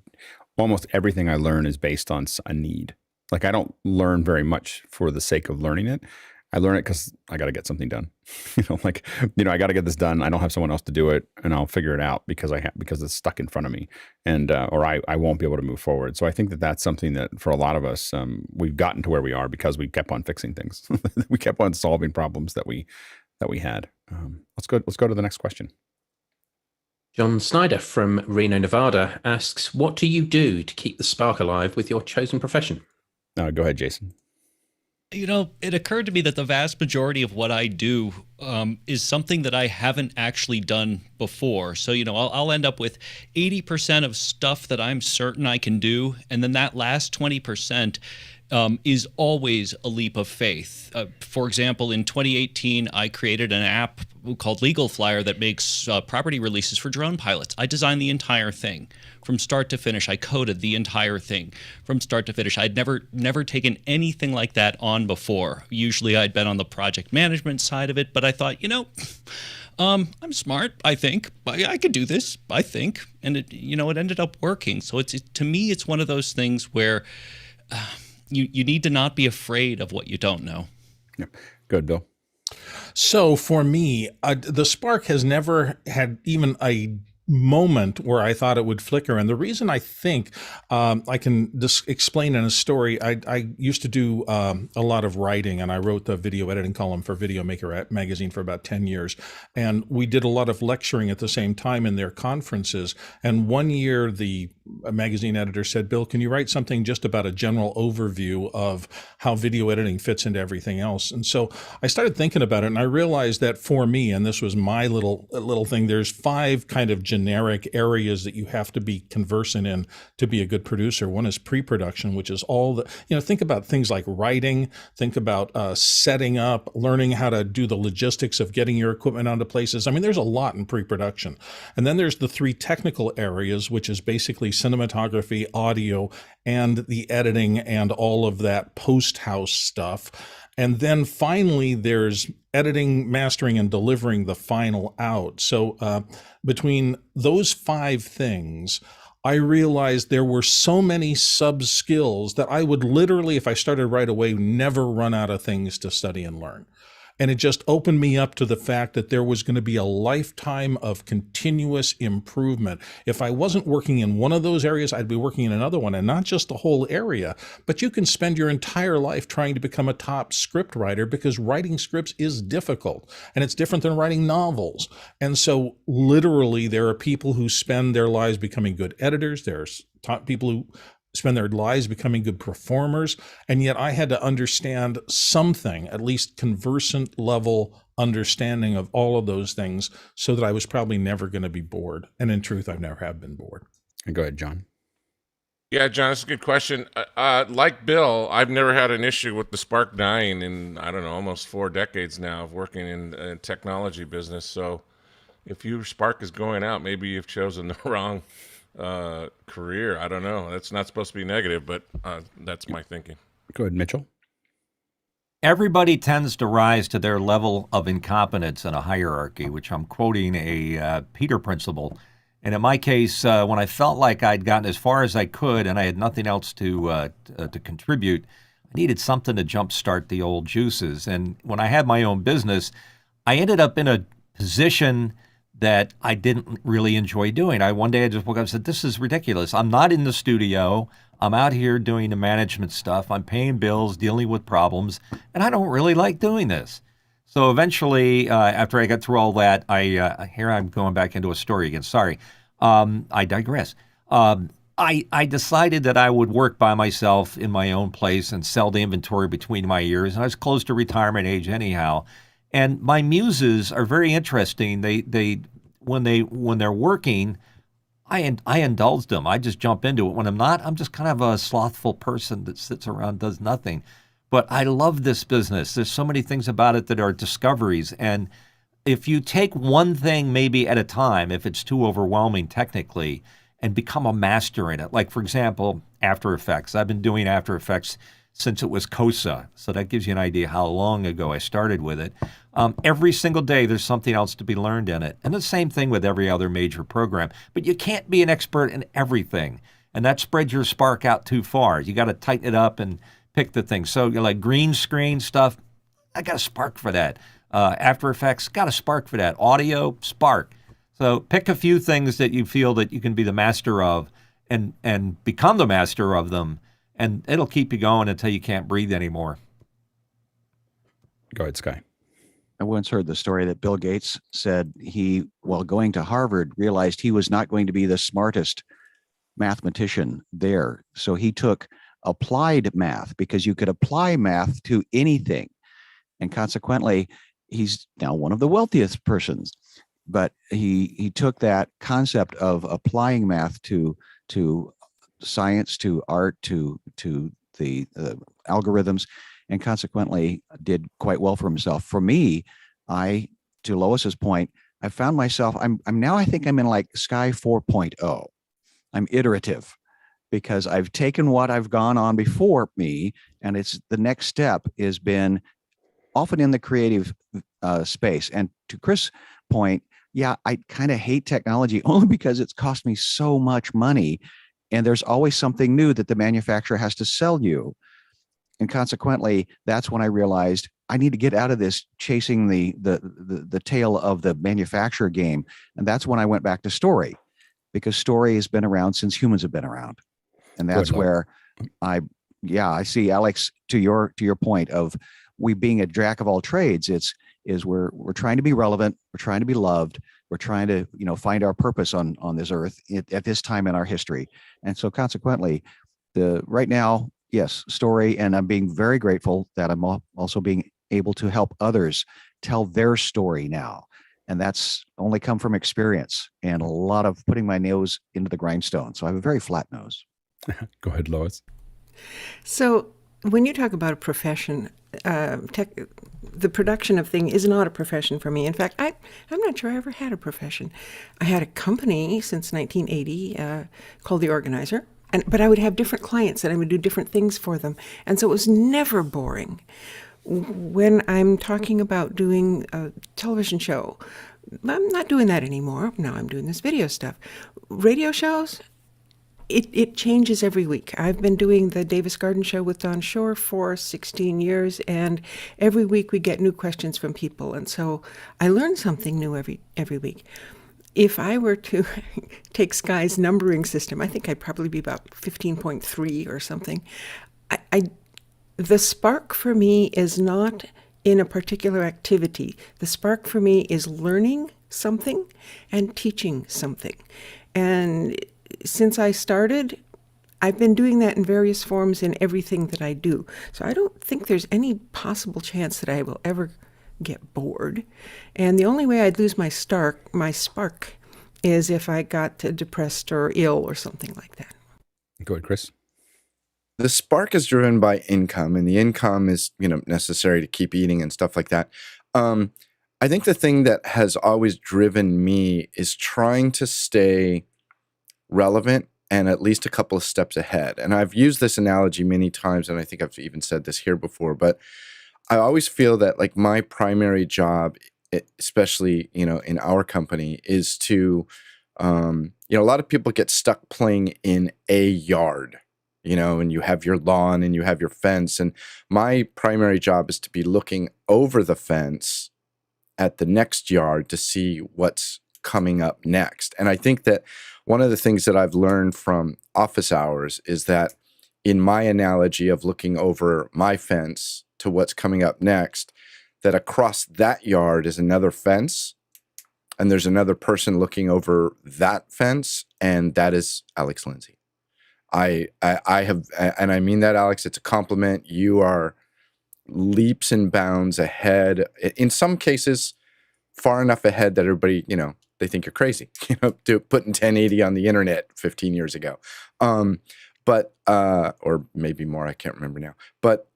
Almost everything I learn is based on a need. Like, I don't learn very much for the sake of learning it. I learn it because I got to get something done. I got to get this done. I don't have someone else to do it, and I'll figure it out because it's stuck in front of me, and or I won't be able to move forward. So I think that that's something that for a lot of us, we've gotten to where we are because we kept on fixing things. We kept on solving problems that we had. Let's go to the next question. John Snyder from Reno, Nevada asks, what do you do to keep the spark alive with your chosen profession? Go ahead, Jason. It occurred to me that the vast majority of what I do is something that I haven't actually done before. So, I'll end up with 80% of stuff that I'm certain I can do. And then that last 20% is always a leap of faith. For example, in 2018, I created an app called Legal Flyer that makes property releases for drone pilots. I designed the entire thing from start to finish. I coded the entire thing from start to finish. I'd never taken anything like that on before. Usually I'd been on the project management side of it, but I thought, I'm smart, I think. I could do this, I think. And it ended up working. So to me, it's one of those things where you need to not be afraid of what you don't know. Yeah. Good, Bill. So for me, the spark has never had even a moment where I thought it would flicker. And the reason I think I can just explain in a story, I used to do a lot of writing, and I wrote the video editing column for Video Maker magazine for about 10 years. And we did a lot of lecturing at the same time in their conferences. And one year, the magazine editor said, Bill, can you write something just about a general overview of how video editing fits into everything else? And so I started thinking about it, and I realized that for me, and this was my little thing, there's 5 kind of generic areas that you have to be conversant in to be a good producer. One is pre-production, which is all the, think about things like writing, think about setting up, learning how to do the logistics of getting your equipment onto places. I mean, there's a lot in pre-production. And then there's the 3 technical areas, which is basically cinematography, audio, and the editing and all of that post-house stuff. And then finally, there's editing, mastering, and delivering the final out. So between those 5 things, I realized there were so many sub-skills that I would literally, if I started right away, never run out of things to study and learn. And it just opened me up to the fact that there was going to be a lifetime of continuous improvement. If I wasn't working in one of those areas, I'd be working in another one, and not just the whole area, but you can spend your entire life trying to become a top script writer, because writing scripts is difficult, and it's different than writing novels. And so literally there are people who spend their lives becoming good editors. There's people who spend their lives becoming good performers, and yet I had to understand something, at least conversant level understanding of all of those things, so that I was probably never going to be bored. And in truth, I never have been bored. Go ahead, John. Yeah, John, that's a good question. Like Bill, I've never had an issue with the spark dying in, I don't know, almost 4 decades now of working in a technology business. So if your spark is going out, maybe you've chosen the wrong career. I don't know. That's not supposed to be negative, but that's my thinking. Go ahead, Mitchell. Everybody tends to rise to their level of incompetence in a hierarchy, which I'm quoting a Peter principle. And in my case, when I felt like I'd gotten as far as I could and I had nothing else to contribute, I needed something to jumpstart the old juices. And when I had my own business, I ended up in a position that I didn't really enjoy doing. One day I just woke up and said, this is ridiculous. I'm not in the studio. I'm out here doing the management stuff. I'm paying bills, dealing with problems, and I don't really like doing this. So eventually, after I got through all that, here I'm going back into a story again. Sorry. I digress. I decided that I would work by myself in my own place and sell the inventory between my ears. And I was close to retirement age anyhow. And my muses are very interesting. When they're working, I indulge them. I just jump into it. When I'm not, I'm just kind of a slothful person that sits around, does nothing. But I love this business. There's so many things about it that are discoveries. And if you take one thing maybe at a time, if it's too overwhelming technically, and become a master in it. Like, for example, After Effects. I've been doing After Effects since it was Hosa. So that gives you an idea how long ago I started with it. Every single day, there's something else to be learned in it. And the same thing with every other major program. But you can't be an expert in everything. And that spreads your spark out too far. You got to tighten it up and pick the things. So you're like green screen stuff, I got a spark for that. After Effects, got a spark for that. Audio, spark. So pick a few things that you feel that you can be the master of and become the master of them. And it'll keep you going until you can't breathe anymore. Go ahead, Sky. I once heard the story that Bill Gates said he, while going to Harvard, realized he was not going to be the smartest mathematician there. So he took applied math, because you could apply math to anything. And consequently, he's now one of the wealthiest persons. But he took that concept of applying math to science, to art, to the algorithms, and consequently did quite well for himself. For me, to Lois's point, I found myself, I'm now, I think I'm in like Sky 4.0. I'm iterative, because I've taken what I've gone on before me, and it's the next step has been often in the creative space. And to Chris' point, yeah, I kind of hate technology only because it's cost me so much money, and there's always something new that the manufacturer has to sell you. And consequently, that's when I realized I need to get out of this chasing the tail of the manufacturer game. And that's when I went back to story, because story has been around since humans have been around. And that's where I see, Alex, to your point of we being a jack of all trades, we're trying to be relevant, we're trying to be loved, we're trying to find our purpose on this earth at this time in our history. And so consequently, right now, yes, story, and I'm being very grateful that I'm also being able to help others tell their story now. And that's only come from experience and a lot of putting my nose into the grindstone. So I have a very flat nose. Go ahead, Lois. So when you talk about a profession, the production of thing is not a profession for me. In fact, I'm not sure I ever had a profession. I had a company since 1980 called The Organizer, but I would have different clients and I would do different things for them. And so it was never boring. When I'm talking about doing a television show, I'm not doing that anymore. Now I'm doing this video stuff. Radio shows, It changes every week. I've been doing the Davis Garden Show with Don Shore for 16 years, and every week we get new questions from people, and so I learn something new every week. If I were to take Sky's numbering system, I think I'd probably be about 15.3 or something. The spark for me is not in a particular activity. The spark for me is learning something and teaching something. And since I started, I've been doing that in various forms in everything that I do. So I don't think there's any possible chance that I will ever get bored. And the only way I'd lose my spark is if I got depressed or ill or something like that. Go ahead, Chris. The spark is driven by income, and the income is, necessary to keep eating and stuff like that. I think the thing that has always driven me is trying to stay relevant and at least a couple of steps ahead. And I've used this analogy many times, and I think I've even said this here before, but I always feel that like my primary job, especially, in our company, is to, a lot of people get stuck playing in a yard. And you have your lawn and you have your fence. And my primary job is to be looking over the fence at the next yard to see what's coming up next. And I think that one of the things that I've learned from office hours is that in my analogy of looking over my fence to what's coming up next, that across that yard is another fence, and there's another person looking over that fence, and that is Alex Lindsay. I have, and I mean that, Alex, it's a compliment. You are leaps and bounds ahead. In some cases, far enough ahead that everybody, they think you're crazy, putting 1080 on the internet 15 years ago. But or maybe more, I can't remember now. But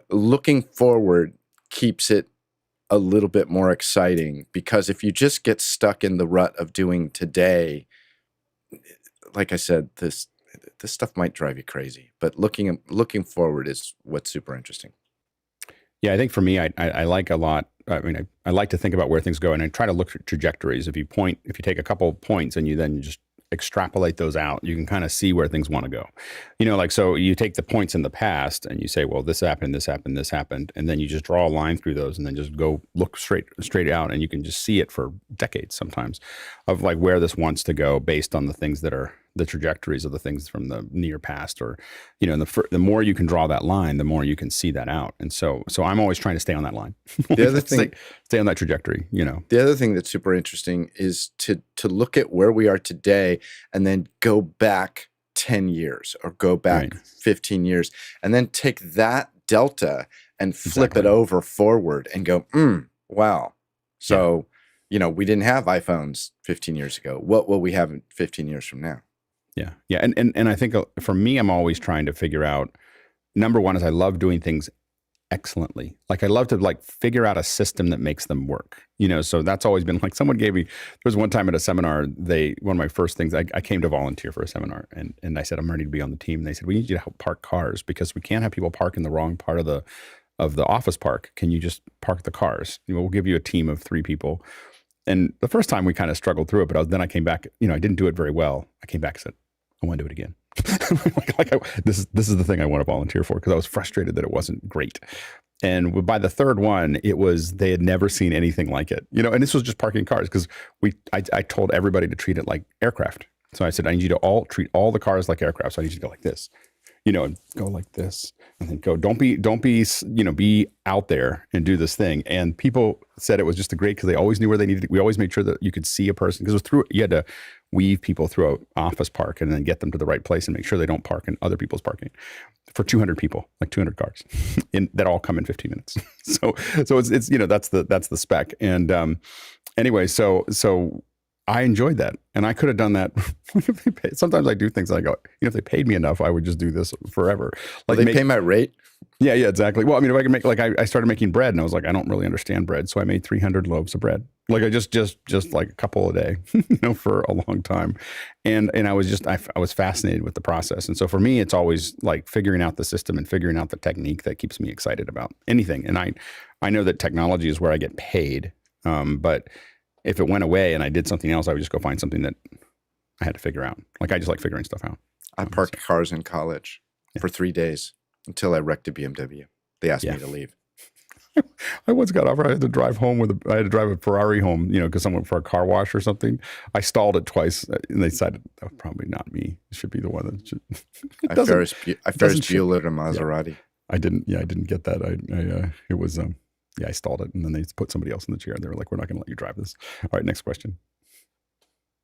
looking forward keeps it a little bit more exciting, because if you just get stuck in the rut of doing today, like I said, this stuff might drive you crazy, but looking forward is what's super interesting. Yeah, I think for me, I like a lot. I like to think about where things go, and I try to look at trajectories. If you take a couple points and you then just extrapolate those out, you can kind of see where things want to go. So you take the points in the past and you say, well, this happened, this happened, this happened, and then you just draw a line through those and then just go look straight out, and you can just see it for decades sometimes of like where this wants to go based on the things that are the trajectories of the things from the near past, or the more you can draw that line, the more you can see that out. And so I'm always trying to stay on that line. The other thing, stay on that trajectory. The other thing that's super interesting is to look at where we are today and then go back 10 years or go back 15 years, and then take that delta and flip it over forward and go, wow. So, we didn't have iPhones 15 years ago. What will we have in 15 years from now? Yeah. Yeah. And I think for me, I'm always trying to figure out, number one is I love doing things excellently. Like I love to figure out a system that makes them work, so that's always been like, someone gave me, there was one time at a seminar, one of my first things, I came to volunteer for a seminar, and I said, I'm ready to be on the team. And they said, we need you to help park cars because we can't have people park in the wrong part of the office park. Can you just park the cars? We'll give you a team of 3 people. And the first time we kind of struggled through it, but then I came back, I didn't do it very well. I came back and said, I want to do it again. This is the thing I want to volunteer for, because I was frustrated that it wasn't great. And by the third one, they had never seen anything like it, and this was just parking cars, because I told everybody to treat it like aircraft. So I said, I need you to all treat all the cars like aircraft. So I need you to go like this, and go like this, and then go, don't be, be out there and do this thing. And people said it was just great, because they always knew where they needed to. We always made sure that you could see a person, because you had to weave people through an office park and then get them to the right place and make sure they don't park in other people's parking for 200 people, like 200 cars that all come in 15 minutes. So it's, that's the spec. And anyway, so I enjoyed that, and I could have done that. Sometimes I do things and I go, if they paid me enough, I would just do this forever. Like they pay my rate. Yeah, exactly. Well, if I could make, I started making bread, and I was like, I don't really understand bread, so I made 300 loaves of bread. Like I just like a couple a day, for a long time, and I was fascinated with the process. And so for me, it's always like figuring out the system and figuring out the technique that keeps me excited about anything. And I know that technology is where I get paid, but if it went away and I did something else, I would just go find something that I had to figure out. Like I just like figuring stuff out. I parked cars in college for 3 days until I wrecked a BMW. They asked me to leave. I once got offered. I had to drive home I had to drive a Ferrari home, because someone for a car wash or something. I stalled it twice, and they decided that was probably not me. It should be the one that should. I Ferris Bueller a Maserati. I didn't get that. It was I stalled it, and then they put somebody else in the chair. They were like, "We're not going to let you drive this." All right, next question.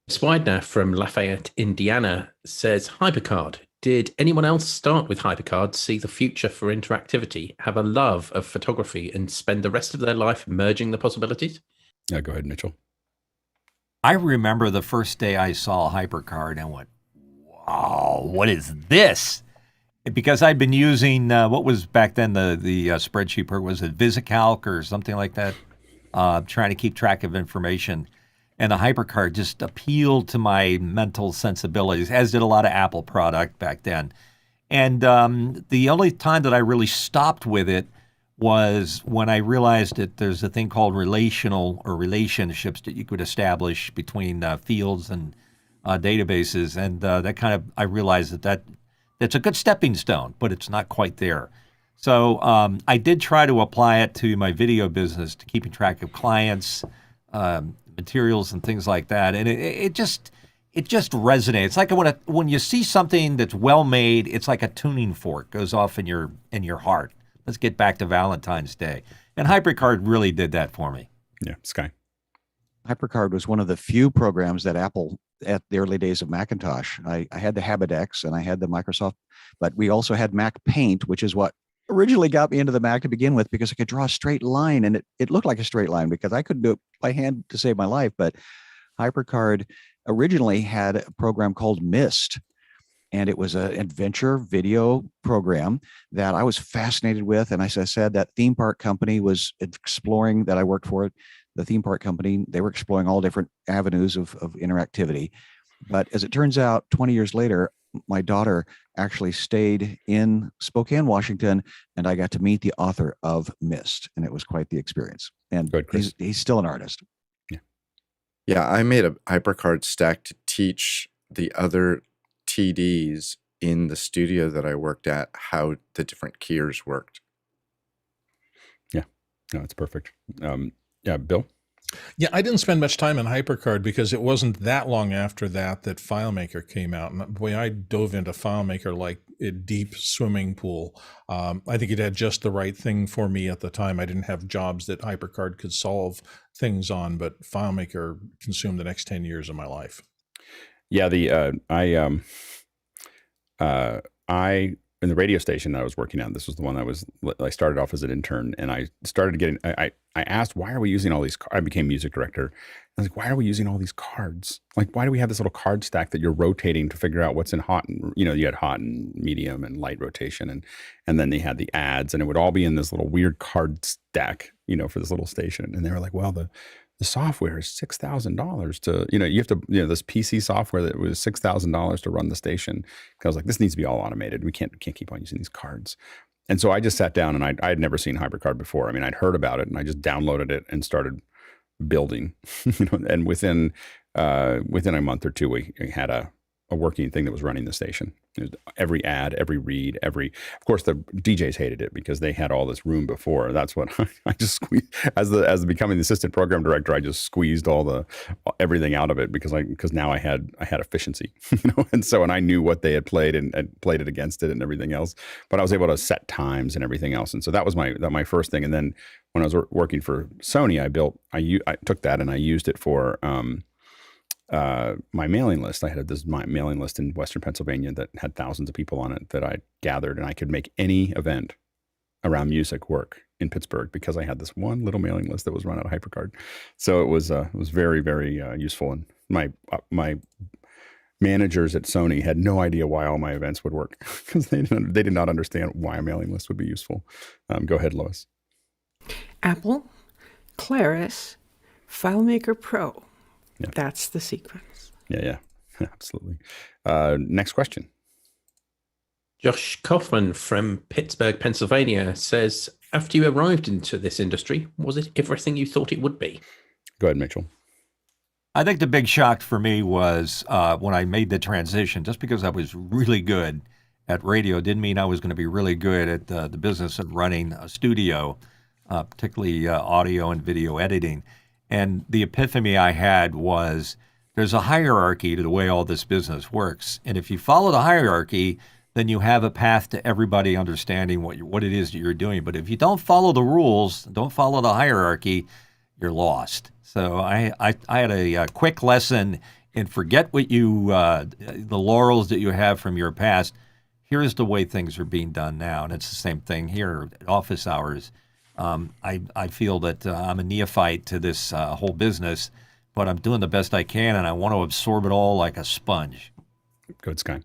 Swidner from Lafayette, Indiana says, Hypercard. Did anyone else start with Hypercard, see the future for interactivity, have a love of photography, and spend the rest of their life merging the possibilities? Yeah, go ahead, Mitchell. I remember the first day I saw Hypercard and went, wow, what is this? Because I'd been using, what was back then the spreadsheet, or was it VisiCalc or something like that, trying to keep track of information. And the Hypercard just appealed to my mental sensibilities, as did a lot of Apple product back then. And the only time that I really stopped with it was when I realized that there's a thing called relationships that you could establish between fields and databases. And I realized that's a good stepping stone, but it's not quite there. So I did try to apply it to my video business, to keeping track of clients, materials and things like that, and it just resonates. It's like when you see something that's well made, it's like a tuning fork goes off in your heart. Let's get back to Valentine's Day, and Hypercard really did that for me. Yeah, Sky. Hypercard was one of the few programs that Apple, at the early days of Macintosh, I had the HabitX and I had the Microsoft, but we also had Mac Paint, which is what originally got me into the Mac to begin with, because I could draw a straight line, and it looked like a straight line because I couldn't do it by hand to save my life. But Hypercard originally had a program called Mist, and it was an adventure video program that I was fascinated with. And as I said, that theme park company was exploring, that I worked for it, the theme park company, they were exploring all different avenues of interactivity. But as it turns out, 20 years later, my daughter actually stayed in Spokane, Washington, and I got to meet the author of Mist, and it was quite the experience. And he's still an artist. Yeah, I made a Hypercard stack to teach the other TDs in the studio that I worked at how the different keyers worked. Yeah, no, it's perfect. Yeah, Bill? Yeah, I didn't spend much time in Hypercard because it wasn't that long after that FileMaker came out. And boy, I dove into FileMaker like a deep swimming pool. I think it had just the right thing for me at the time. I didn't have jobs that Hypercard could solve things on, but FileMaker consumed the next 10 years of my life. Yeah, I in the radio station that I was working at, this was the one I started off as an intern, and I started getting, I asked, why are we using all these, I became music director. I was like, why are we using all these cards? Like, why do we have this little card stack that you're rotating to figure out what's in hot? And, you had hot and medium and light rotation. And then they had the ads, and it would all be in this little weird card stack, for this little station. And they were like, well, the software is $6,000 to, you have to, this PC software that was $6,000 to run the station. I was like, this needs to be all automated. We can't keep on using these cards. And so I just sat down, and I had never seen Hypercard before. I mean, I'd heard about it, and I just downloaded it and started building, and within a month or two, we had a working thing that was running the station. Every ad, every read, of course, the DJs hated it because they had all this room before. That's what I just squeezed as becoming the assistant program director. I just squeezed everything out of it because now I had efficiency, and I knew what they had played and played it against it and everything else. But I was able to set times and everything else, and so that was my first thing. And then when I was working for Sony, I took that and I used it for my mailing list. I had my mailing list in Western Pennsylvania that had thousands of people on it that I gathered, and I could make any event around music work in Pittsburgh because I had this one little mailing list that was run out of Hypercard. So it was very, very useful. And my managers at Sony had no idea why all my events would work because they did not understand why a mailing list would be useful. Go ahead, Lois. Apple, Claris, FileMaker Pro. Yeah. That's the sequence. Yeah, absolutely. Next question. Josh Kaufman from Pittsburgh, Pennsylvania says, after you arrived into this industry, was it everything you thought it would be? Go ahead, Mitchell. I think the big shock for me was when I made the transition. Just because I was really good at radio didn't mean I was going to be really good at the business of running a studio, particularly audio and video editing. And the epiphany I had was there's a hierarchy to the way all this business works. And if you follow the hierarchy, then you have a path to everybody understanding what it is that you're doing. But if you don't follow the rules, don't follow the hierarchy, you're lost. So I had a quick lesson in forget what the laurels that you have from your past. Here's the way things are being done now. And it's the same thing here at office hours. I feel that I'm a neophyte to this whole business, but I'm doing the best I can, and I want to absorb it all like a sponge. Good, Sky.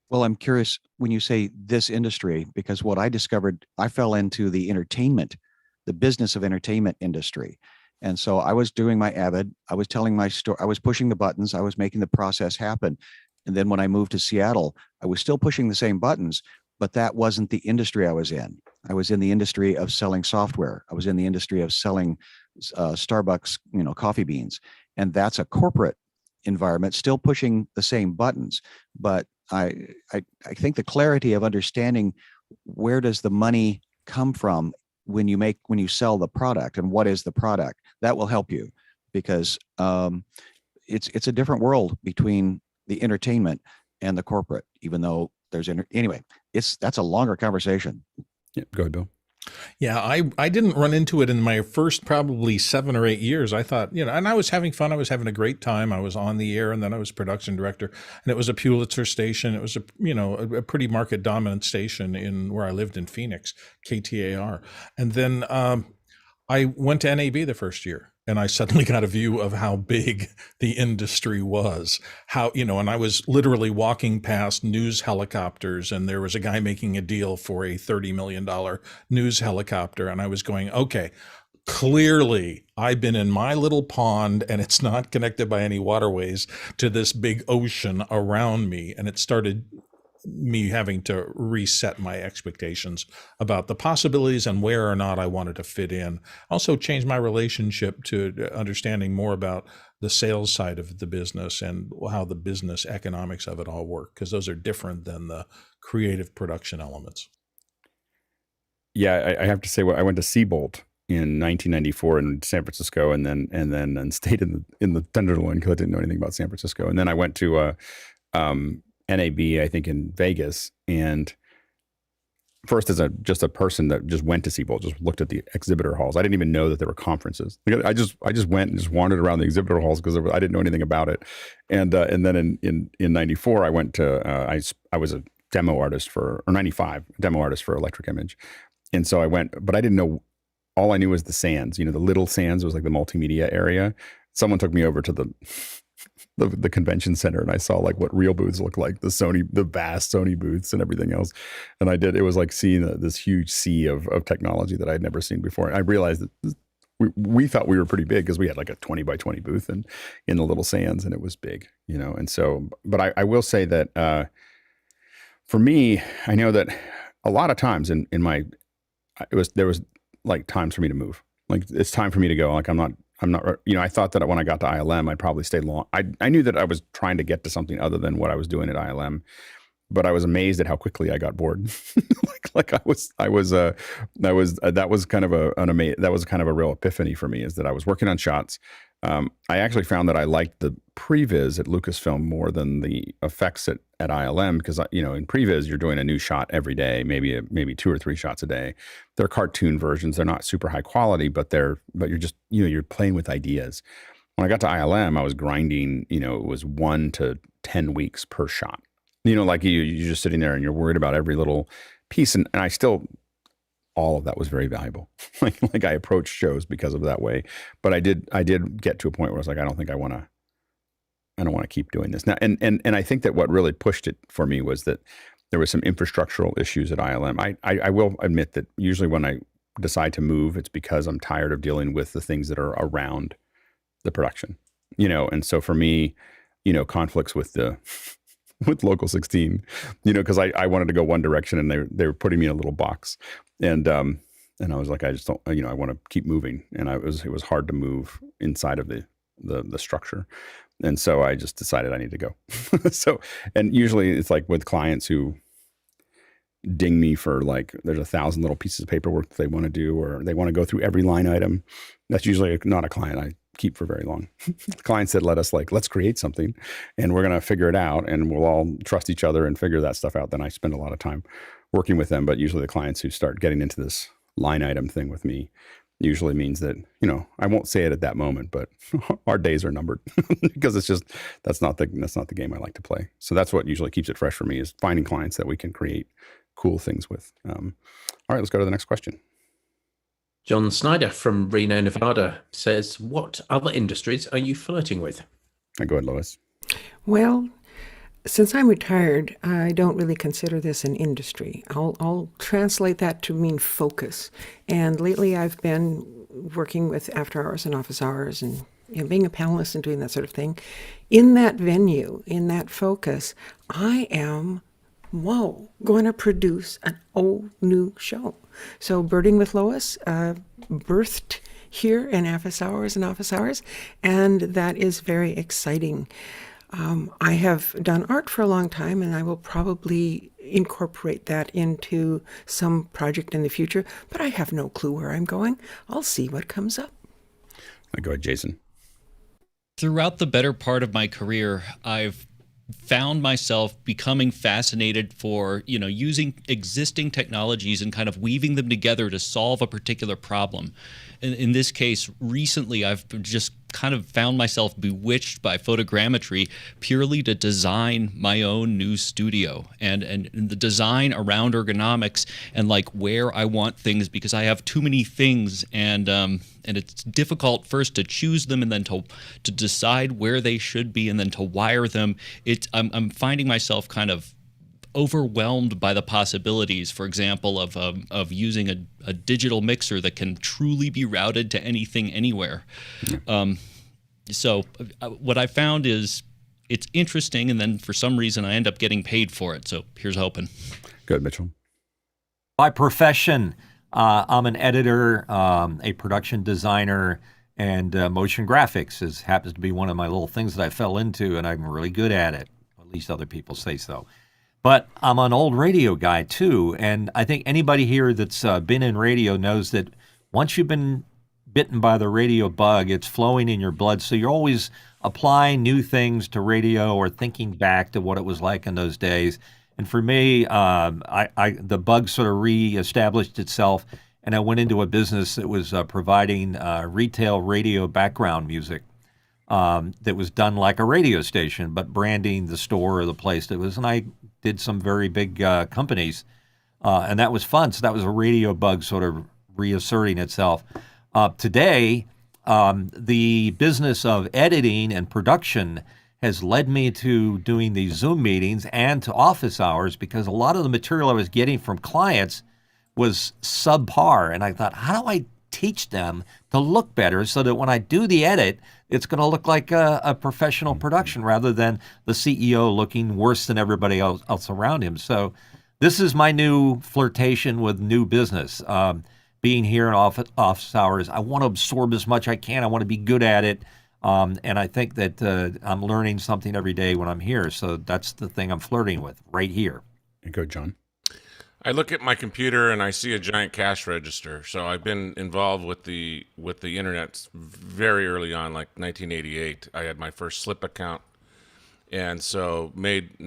Well, I'm curious when you say this industry, because what I discovered, I fell into the business of entertainment industry. And so I was doing my Avid, I was telling my story, I was pushing the buttons, I was making the process happen. And then when I moved to Seattle, I was still pushing the same buttons, but that wasn't the industry I was in. I was in the industry of selling software. I was in the industry of selling Starbucks, coffee beans. And that's a corporate environment, still pushing the same buttons. But I think the clarity of understanding where does the money come from when you sell the product and what is the product, that will help you, because it's a different world between the entertainment and the corporate, even though there's anyway, that's a longer conversation. Yeah, go ahead, Bill. Yeah, I didn't run into it in my first probably 7 or 8 years. I thought, and I was having fun. I was having a great time. I was on the air, and then I was production director, and it was a Pulitzer station. It was a pretty market dominant station in where I lived in Phoenix, KTAR. And then I went to NAB the first year, and I suddenly got a view of how big the industry was, and I was literally walking past news helicopters, and there was a guy making a deal for a $30 million news helicopter. And I was going, okay, clearly I've been in my little pond and it's not connected by any waterways to this big ocean around me. And it started me having to reset my expectations about the possibilities and where or not I wanted to fit in. Also changed my relationship to understanding more about the sales side of the business and how the business economics of it all work, because those are different than the creative production elements. Yeah, I have to say, I went to Seabolt in 1994 in San Francisco, and then stayed in the Tenderloin because I didn't know anything about San Francisco. And then I went to NAB, I think, in Vegas, and first as just a person that just went to Seabolt, just looked at the exhibitor halls. I didn't even know that there were conferences. I just went and just wandered around the exhibitor halls because I didn't know anything about it. And then in 94, I went to I was a demo artist or 95 demo artist for Electric Image, and so I went, but I didn't know. All I knew was the Sands. The little Sands was like the multimedia area. Someone took me over to the convention center, and I saw like what real booths look like, the vast Sony booths and everything else. And it was like seeing this huge sea of technology that I had never seen before. And I realized that we thought we were pretty big because we had like a 20 by 20 booth in the little Sands, and it was big, And so, but I will say that for me, I know that a lot of times there was like times for me to move. Like it's time for me to go. Like I'm not, I thought that when I got to ILM, I'd probably stay long. I knew that I was trying to get to something other than what I was doing at ILM, but I was amazed at how quickly I got bored. that was kind of a real epiphany for me, is that I was working on shots. I actually found that I liked the previs at Lucasfilm more than the effects at ILM, because in previs you're doing a new shot every day, maybe 2 or 3 shots a day. They're cartoon versions. They're not super high quality, but you're just you're playing with ideas. When I got to ILM, I was grinding. It was 1 to 10 weeks per shot. Like you're just sitting there and you're worried about every little piece, and I still. All of that was very valuable. like I approached shows because of that way, but I did get to a point where I was like, I don't want to keep doing this now. And I think that what really pushed it for me was that there was some infrastructural issues at ILM. I will admit that usually when I decide to move, it's because I'm tired of dealing with the things that are around the production, and so for me, conflicts with Local 16, because I wanted to go one direction and they were putting me in a little box. And I was like, I just don't, I want to keep moving. And it was hard to move inside of the the structure. And so I just decided I need to go. So, and usually it's like with clients who ding me for like, there's 1,000 little pieces of paperwork that they want to do, or they want to go through every line item. That's usually not a client I keep for very long. Clients that let's create something and we're going to figure it out and we'll all trust each other and figure that stuff out. Then I spend a lot of time working with them. But usually the clients who start getting into this line item thing with me usually means that, I won't say it at that moment, but our days are numbered because it's just, that's not the game I like to play. So that's what usually keeps it fresh for me, is finding clients that we can create cool things with. All right, let's go to the next question. John Snyder from Reno, Nevada says, what other industries are you flirting with? Go ahead, Lois. Well, since I'm retired, I don't really consider this an industry. I'll translate that to mean focus. And lately I've been working with after hours and office hours and being a panelist and doing that sort of thing. In that venue, in that focus, I am, going to produce an old new show. So Birding with Lois birthed here in office hours and office hours, and that is very exciting. I have done art for a long time, and I will probably incorporate that into some project in the future, but I have no clue where I'm going. I'll see what comes up. Go ahead, Jason. Throughout the better part of my career, I've found myself becoming fascinated for, using existing technologies and kind of weaving them together to solve a particular problem. In this case, recently, I've just kind of found myself bewitched by photogrammetry purely to design my own new studio and the design around ergonomics and like where I want things, because I have too many things and it's difficult first to choose them and then to decide where they should be and then to wire them. I'm finding myself kind of overwhelmed by the possibilities, for example, of using a digital mixer that can truly be routed to anything, anywhere. So what I found is it's interesting, and then for some reason I end up getting paid for it. So here's hoping. Good, Mitchell. By profession, I'm an editor, a production designer, and motion graphics happens to be one of my little things that I fell into, and I'm really good at it. At least other people say so. But I'm an old radio guy, too, and I think anybody here that's been in radio knows that once you've been bitten by the radio bug, it's flowing in your blood, so you're always applying new things to radio or thinking back to what it was like in those days. And for me, the bug sort of reestablished itself, and I went into a business that was providing retail radio background music that was done like a radio station, but branding the store or the place that was. And I did some very big companies, and that was fun. So that was a radio bug sort of reasserting itself. Today, the business of editing and production has led me to doing these Zoom meetings and to office hours, because a lot of the material I was getting from clients was subpar. And I thought, how do I teach them to look better so that when I do the edit, it's going to look like a professional production rather than the CEO looking worse than everybody else around him. So this is my new flirtation with new business. Being here in office hours, I want to absorb as much as I can. I want to be good at it. And I think that I'm learning something every day when I'm here. So that's the thing I'm flirting with right here. Go, John. I look at my computer and I see a giant cash register. So I've been involved with the internet very early on, like 1988. I had my first Slip account, and so made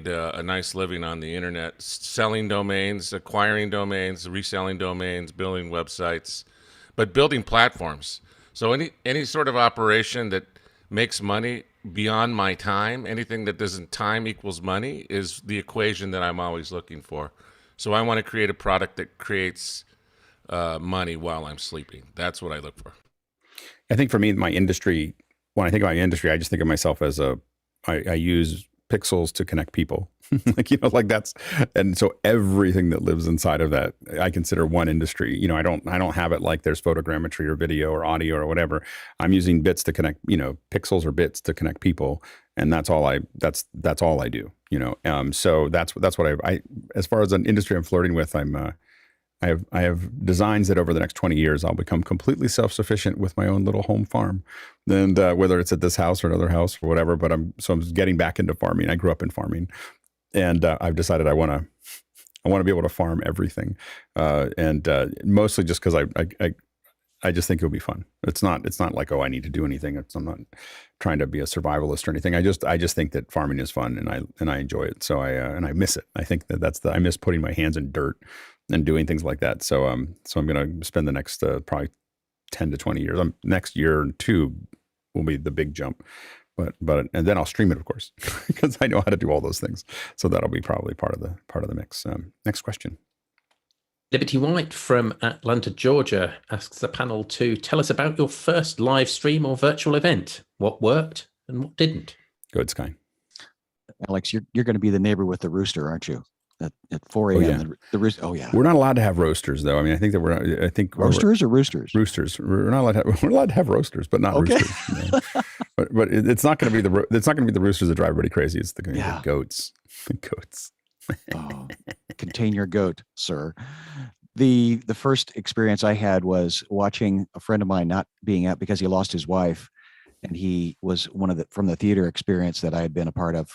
a nice living on the internet, selling domains, acquiring domains, reselling domains, building websites, but building platforms. So any sort of operation that makes money beyond my time, anything that doesn't time equals money, is the equation that I'm always looking for. So I want to create a product that creates money while I'm sleeping. That's what I look for. I think for me, my industry, when I think about my industry, I just think of myself as I use pixels to connect people. And so everything that lives inside of that, I consider one industry. I don't have it like there's photogrammetry or video or audio or whatever. I'm using bits to connect, pixels or bits to connect people. And that's all I do, So that's what I, as far as an industry I'm flirting with, I'm I have designs that over the next 20 years I'll become completely self-sufficient with my own little home farm, and whether it's at this house or another house or whatever. But I'm getting back into farming. I grew up in farming, and I've decided I want to be able to farm everything, and mostly just because I just think it'll be fun. It's not like, oh, I need to do anything. I'm not trying to be a survivalist or anything. I just think that farming is fun, and I enjoy it. So I miss it. I think I miss putting my hands in dirt and doing things like that. So I'm going to spend the next probably 10 to 20 years. Next year or two will be the big jump. But and then I'll stream it, of course, because I know how to do all those things. So that'll be probably part of the mix. Next question. Liberty White from Atlanta, Georgia asks the panel to tell us about your first live stream or virtual event. What worked and what didn't? Go ahead, Sky. Alex, you're going to be the neighbor with the rooster, aren't you? At 4 a.m. Oh, yeah. The rooster. Oh yeah. We're not allowed to have roasters, though. I mean, I think that roasters or roosters. Roosters. We're not allowed. We're allowed to have roasters, but not roosters. You know? But it's not going to be the roosters that drive everybody crazy. It's the goats. The goats. Oh, contain your goat, sir. The first experience I had was watching a friend of mine not being out because he lost his wife, and he was from the theater experience that I had been a part of,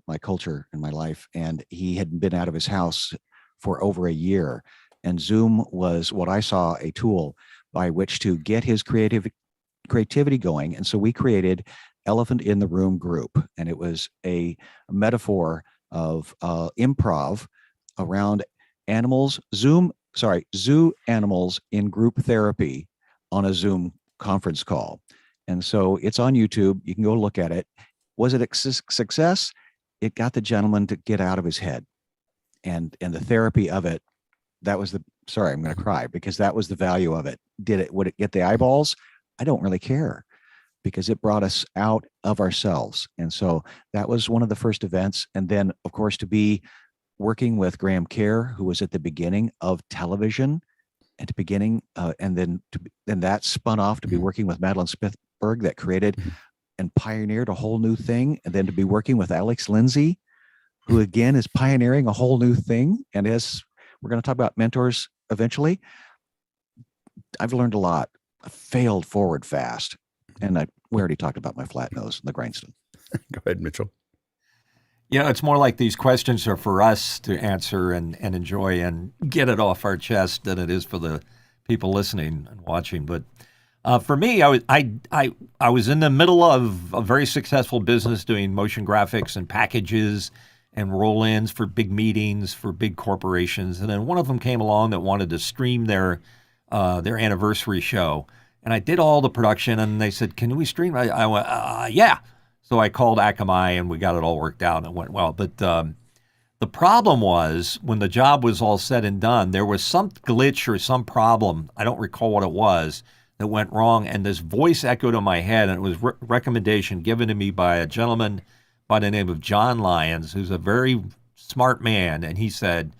my culture in my life, and he had been out of his house for over a year. And Zoom was what I saw, a tool by which to get his creativity going. And so we created Elephant in the Room Group, and it was a metaphor of improv around zoo animals in group therapy on a Zoom conference call. And so it's on YouTube. You can go look at it. Was it a success? It got the gentleman to get out of his head, and the therapy of it. That was sorry, I'm going to cry because that was the value of it. Would it get the eyeballs? I don't really care, because it brought us out of ourselves. And so that was one of the first events. And then, of course, to be working with Graham Kerr, who was at the beginning of television, at the beginning, and then that spun off to be working with Madeline Smithberg, that created and pioneered a whole new thing. And then to be working with Alex Lindsay, who again is pioneering a whole new thing. And as we're going to talk about mentors eventually, I've learned a lot. I failed forward fast. And we already talked about my flat nose and the grindstone. Go ahead, Mitchell. Yeah, it's more like these questions are for us to answer and enjoy and get it off our chest than it is for the people listening and watching. But for me, I was in the middle of a very successful business doing motion graphics and packages and roll-ins for big meetings for big corporations. And then one of them came along that wanted to stream their anniversary show. And I did all the production, and they said, "Can we stream?" I went, "Yeah." So I called Akamai, and we got it all worked out, and it went well. But the problem was, when the job was all said and done, there was some glitch or some problem, I don't recall what it was, that went wrong, and this voice echoed in my head, and it was recommendation given to me by a gentleman by the name of John Lyons, who's a very smart man, and he said,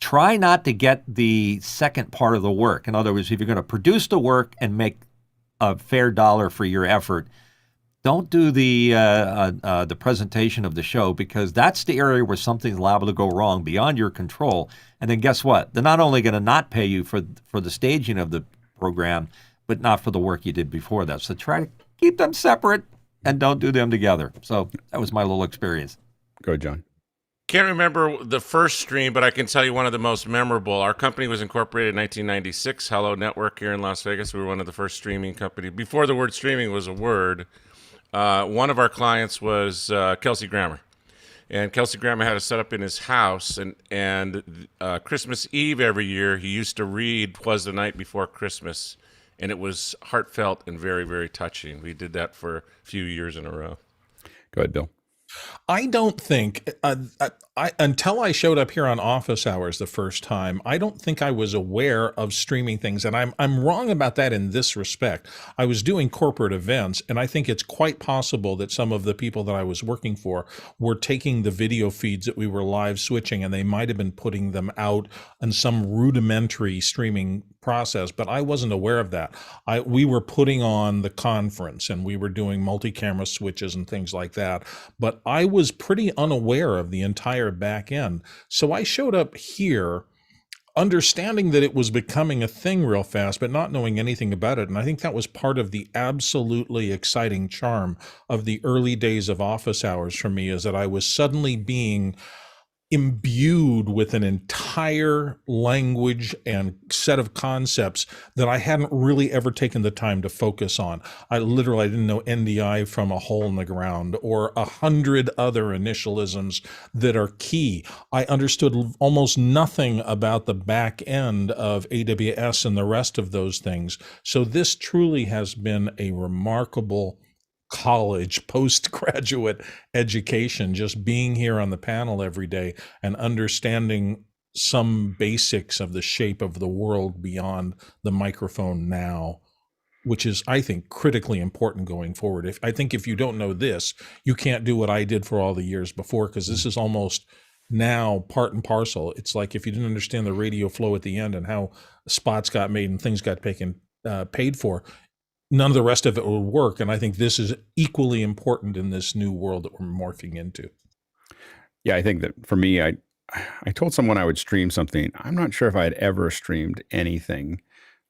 try not to get the second part of the work. In other words, if you're going to produce the work and make a fair dollar for your effort, don't do the presentation of the show, because that's the area where something's liable to go wrong beyond your control. And then guess what? They're not only going to not pay you for the staging of the program, but not for the work you did before that. So try to keep them separate and don't do them together. So that was my little experience. Go ahead, John. Can't remember the first stream, but I can tell you one of the most memorable. Our company was incorporated in 1996, Hello Network here in Las Vegas. We were one of the first streaming companies. Before the word streaming was a word, one of our clients was Kelsey Grammer. And Kelsey Grammer had a setup in his house, and Christmas Eve every year, he used to read "'Twas the Night Before Christmas," and it was heartfelt and very, very touching. We did that for a few years in a row. Go ahead, Bill. I don't think, until I showed up here on Office Hours the first time, I don't think I was aware of streaming things. And I'm wrong about that in this respect. I was doing corporate events, and I think it's quite possible that some of the people that I was working for were taking the video feeds that we were live switching, and they might have been putting them out in some rudimentary streaming process, but I wasn't aware of that. We were putting on the conference, and we were doing multi-camera switches and things like that, but I was pretty unaware of the entire back end. So I showed up here understanding that it was becoming a thing real fast, but not knowing anything about it. And I think that was part of the absolutely exciting charm of the early days of office hours for me, is that I was suddenly being imbued with an entire language and set of concepts that I hadn't really ever taken the time to focus on. I didn't know NDI from a hole in the ground, or 100 other initialisms that are key. I understood almost nothing about the back end of AWS and the rest of those things. So this truly has been a remarkable college postgraduate education, just being here on the panel every day and understanding some basics of the shape of the world beyond the microphone now, which is, I think, critically important going forward. I think if you don't know this, you can't do what I did for all the years before, because this is almost now part and parcel. It's like if you didn't understand the radio flow at the end and how spots got made and things got paid for, none of the rest of it will work. And I think this is equally important in this new world that we're morphing into. Yeah, I think that for me, I told someone I would stream something. I'm not sure if I had ever streamed anything,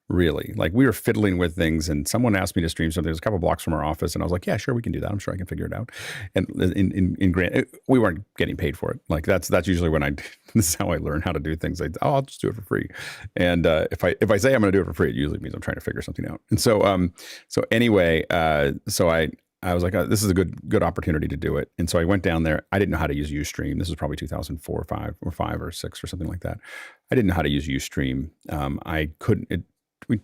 really. Like, we were fiddling with things, and someone asked me to stream something. It was a couple blocks from our office, and I was like, yeah, sure, we can do that. I'm sure I can figure it out. And in Grant, we weren't getting paid for it. Like, that's usually when this is how I learn how to do things. I'll just do it for free. And if I say I'm going to do it for free, it usually means I'm trying to figure something out. And so anyway, I was like, this is a good opportunity to do it. And so I went down there. I didn't know how to use Ustream. This was probably 2004 or 5 or 6 or something like that. I didn't know how to use Ustream. I couldn't.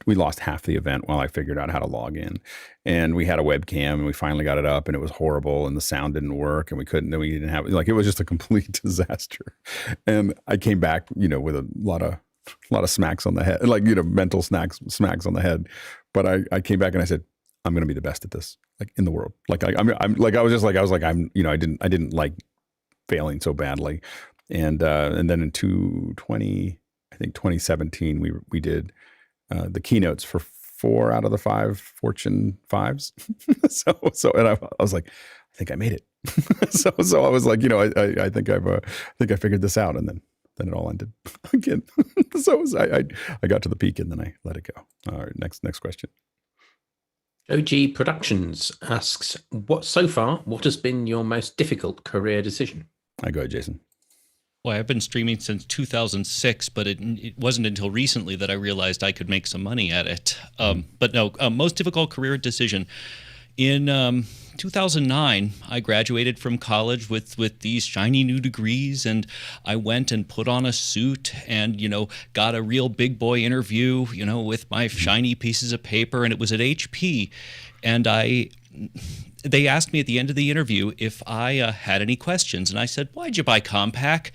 We lost half the event while I figured out how to log in. And we had a webcam, and we finally got it up, and it was horrible, and the sound didn't work, and we didn't have, like, it was just a complete disaster. And I came back, with a lot of smacks on the head, like, mental smacks on the head. But I came back and I said, I'm going to be the best at this, like, in the world. Like, I didn't like failing so badly. And then in 2017, we did the keynotes for 4 out of the 5 Fortune 5s. And I was like, I think I made it. so I was like, I think I figured this out, and then it all ended again. I got to the peak, and then I let it go. All right, next question. OG Productions asks, what has been your most difficult career decision? Go ahead, Jason. Well, I've been streaming since 2006, but it wasn't until recently that I realized I could make some money at it. But no, most difficult career decision. In 2009, I graduated from college with these shiny new degrees, and I went and put on a suit and, got a real big boy interview, with my shiny pieces of paper, and it was at HP. And they asked me at the end of the interview if I had any questions, and I said, "Why'd you buy Compaq?"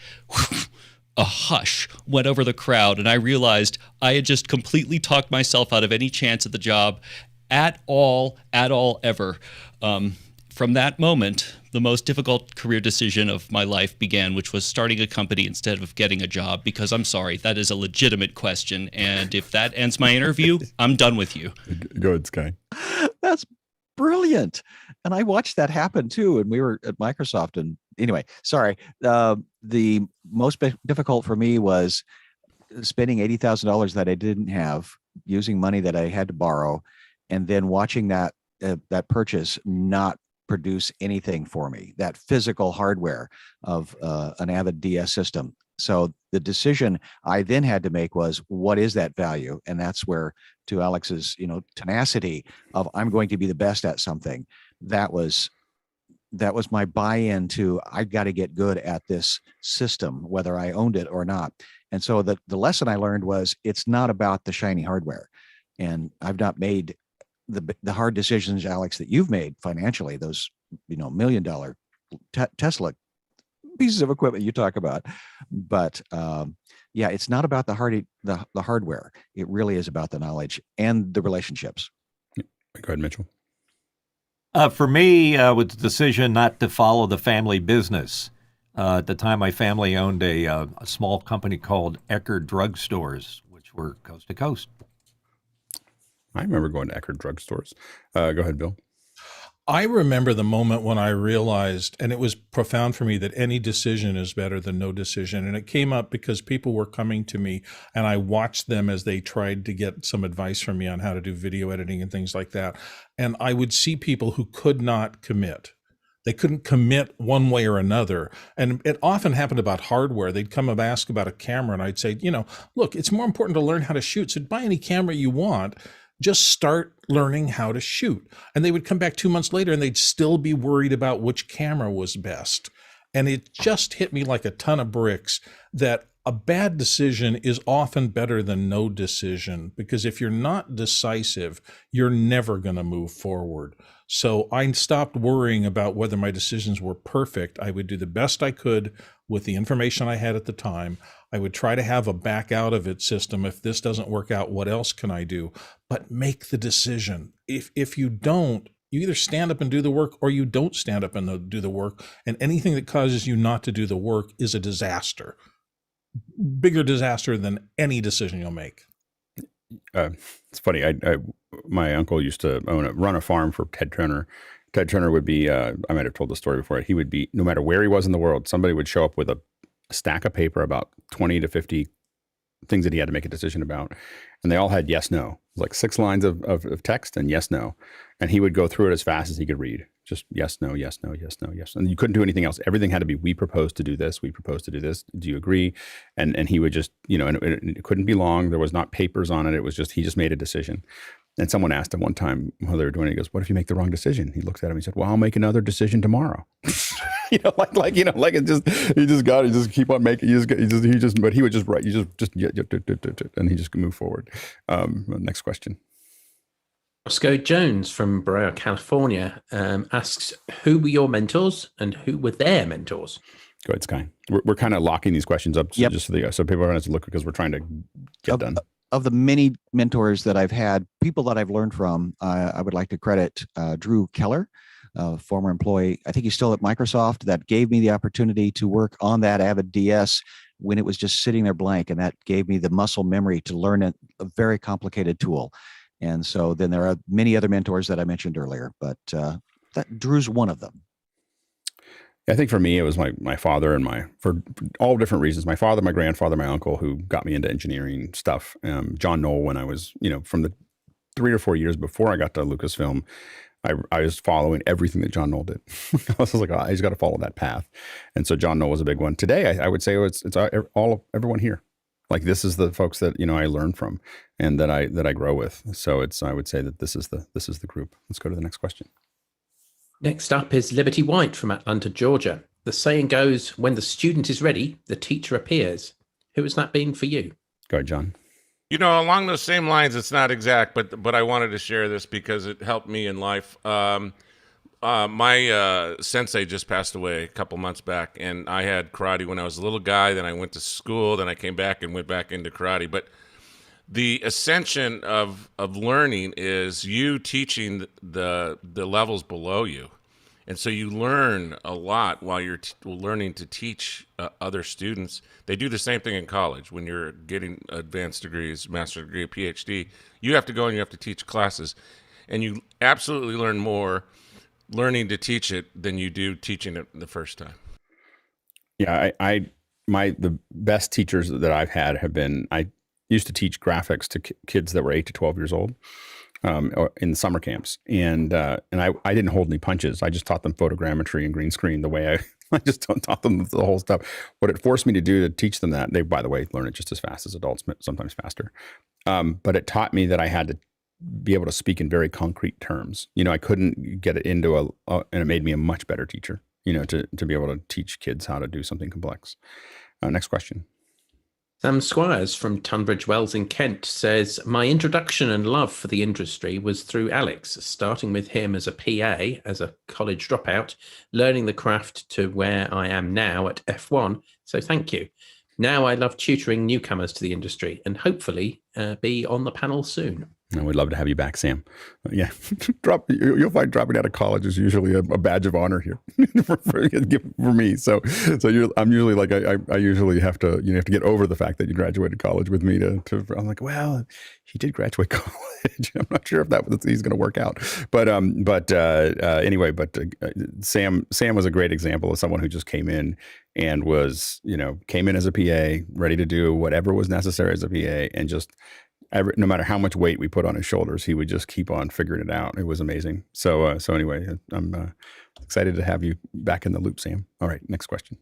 A hush went over the crowd, and I realized I had just completely talked myself out of any chance at the job at all, ever. From that moment, the most difficult career decision of my life began, which was starting a company instead of getting a job, because I'm sorry, that is a legitimate question, and if that ends my interview, I'm done with you. Go ahead, Sky. That's brilliant. And I watched that happen too. And we were at Microsoft. And anyway, sorry. The most difficult for me was spending $80,000 that I didn't have, using money that I had to borrow, and then watching that purchase not produce anything for me, that physical hardware of an Avid DS system. So the decision I then had to make was, what is that value? And that's where, to Alex's, tenacity of, I'm going to be the best at something. That was my buy-in to, I got to get good at this system, whether I owned it or not. And so the lesson I learned was, it's not about the shiny hardware. And I've not made the hard decisions, Alex, that you've made financially, those, $1 million Tesla pieces of equipment you talk about. But yeah, it's not about the hardware. It really is about the knowledge and the relationships. Go ahead, Mitchell. For me, with the decision not to follow the family business. At the time, my family owned a small company called Eckerd Drugstores, which were coast to coast. I remember going to Eckerd Drugstores. Go ahead, Bill. I remember the moment when I realized, and it was profound for me, that any decision is better than no decision. And it came up because people were coming to me and I watched them as they tried to get some advice from me on how to do video editing and things like that. And I would see people who could not commit. They couldn't commit one way or another. And it often happened about hardware. They'd come and ask about a camera and I'd say, look, it's more important to learn how to shoot. So buy any camera you want. Just start learning how to shoot. And they would come back 2 months later and they'd still be worried about which camera was best. And it just hit me like a ton of bricks that a bad decision is often better than no decision, because if you're not decisive, you're never going to move forward. So I stopped worrying about whether my decisions were perfect. I would do the best I could with the information I had at the time. I would try to have a back out of it system. If this doesn't work out, what else can I do? But make the decision. If you don't, you either stand up and do the work or you don't stand up and do the work. And anything that causes you not to do the work is a disaster. Bigger disaster than any decision you'll make. It's funny. My uncle used to run a farm for Ted Turner. Ted Turner would be, I might have told the story before, he would be, no matter where he was in the world, somebody would show up with a stack of paper, about 20 to 50 things that he had to make a decision about. And they all had yes, no. It was like 6 lines of text and yes, no. And he would go through it as fast as he could read. Just yes, no, yes, no, yes, no, yes. And you couldn't do anything else. Everything had to be, we propose to do this. We propose to do this. Do you agree? And he would just, and it couldn't be long. There was not papers on it. It was just, he just made a decision. And someone asked him one time while they were doing it, he goes, what if you make the wrong decision? He looked at him, he said, well, I'll make another decision tomorrow. It just, he just keep on making, but he would just write, and he just move forward. Next question. Roscoe Jones from Brea, California asks, who were your mentors and who were their mentors? Go ahead, Sky. We're kind of locking these questions up just so people don't have to look, because we're trying to get done. Of the many mentors that I've had, people that I've learned from, I would like to credit Drew Keller, former employee. I think he's still at Microsoft, that gave me the opportunity to work on that Avid DS when it was just sitting there blank. And that gave me the muscle memory to learn a very complicated tool. And so then there are many other mentors that I mentioned earlier, but Drew's one of them. I think for me, it was my father and for all different reasons, my father, my grandfather, my uncle, who got me into engineering stuff. John Knoll, when I was, from the 3 or 4 years before I got to Lucasfilm, I was following everything that John Knoll did. I was like, I just got to follow that path. And so John Knoll was a big one. Today, I would say it's everyone here. Like, this is the folks that, I learn from and that I grow with. So I would say that this is the group. Let's go to the next question. Next up is Liberty White from Atlanta, Georgia. The saying goes, when the student is ready, the teacher appears. Who has that been for you? Go ahead, John. Along those same lines, it's not exact, but I wanted to share this because it helped me in life. My sensei just passed away a couple months back, and I had karate when I was a little guy. Then I went to school. Then I came back and went back into karate. But the ascension of learning is you teaching the levels below you. And so you learn a lot while you're learning to teach other students. They do the same thing in college. When you're getting advanced degrees, master's degree, PhD, you have to go and you have to teach classes. And you absolutely learn more learning to teach it than you do teaching it the first time. Yeah, the best teachers that I've had have been, I used to teach graphics to kids that were 8 to 12 years old in summer camps. And I didn't hold any punches. I just taught them photogrammetry and green screen the way I just taught them the whole stuff. What it forced me to do to teach them that, they, by the way, learn it just as fast as adults, sometimes faster. But it taught me that I had to be able to speak in very concrete terms. I couldn't get it into and it made me a much better teacher, to be able to teach kids how to do something complex. Next question. Sam Squires from Tunbridge Wells in Kent says, my introduction and love for the industry was through Alex, starting with him as a PA, as a college dropout, learning the craft to where I am now at F1. So thank you. Now I love tutoring newcomers to the industry and hopefully be on the panel soon. And we'd love to have you back, Sam. Yeah, you'll find dropping out of college is usually a badge of honor here for me. So I'm usually like I usually have to get over the fact that you graduated college with me. I'm like, well, he did graduate college. I'm not sure if he's going to work out. But anyway, Sam was a great example of someone who just came in and came in as a PA, ready to do whatever was necessary as a PA, and just. No matter how much weight we put on his shoulders, he would just keep on figuring it out. It was amazing. So anyway, I'm excited to have you back in the loop, Sam. All right, next question.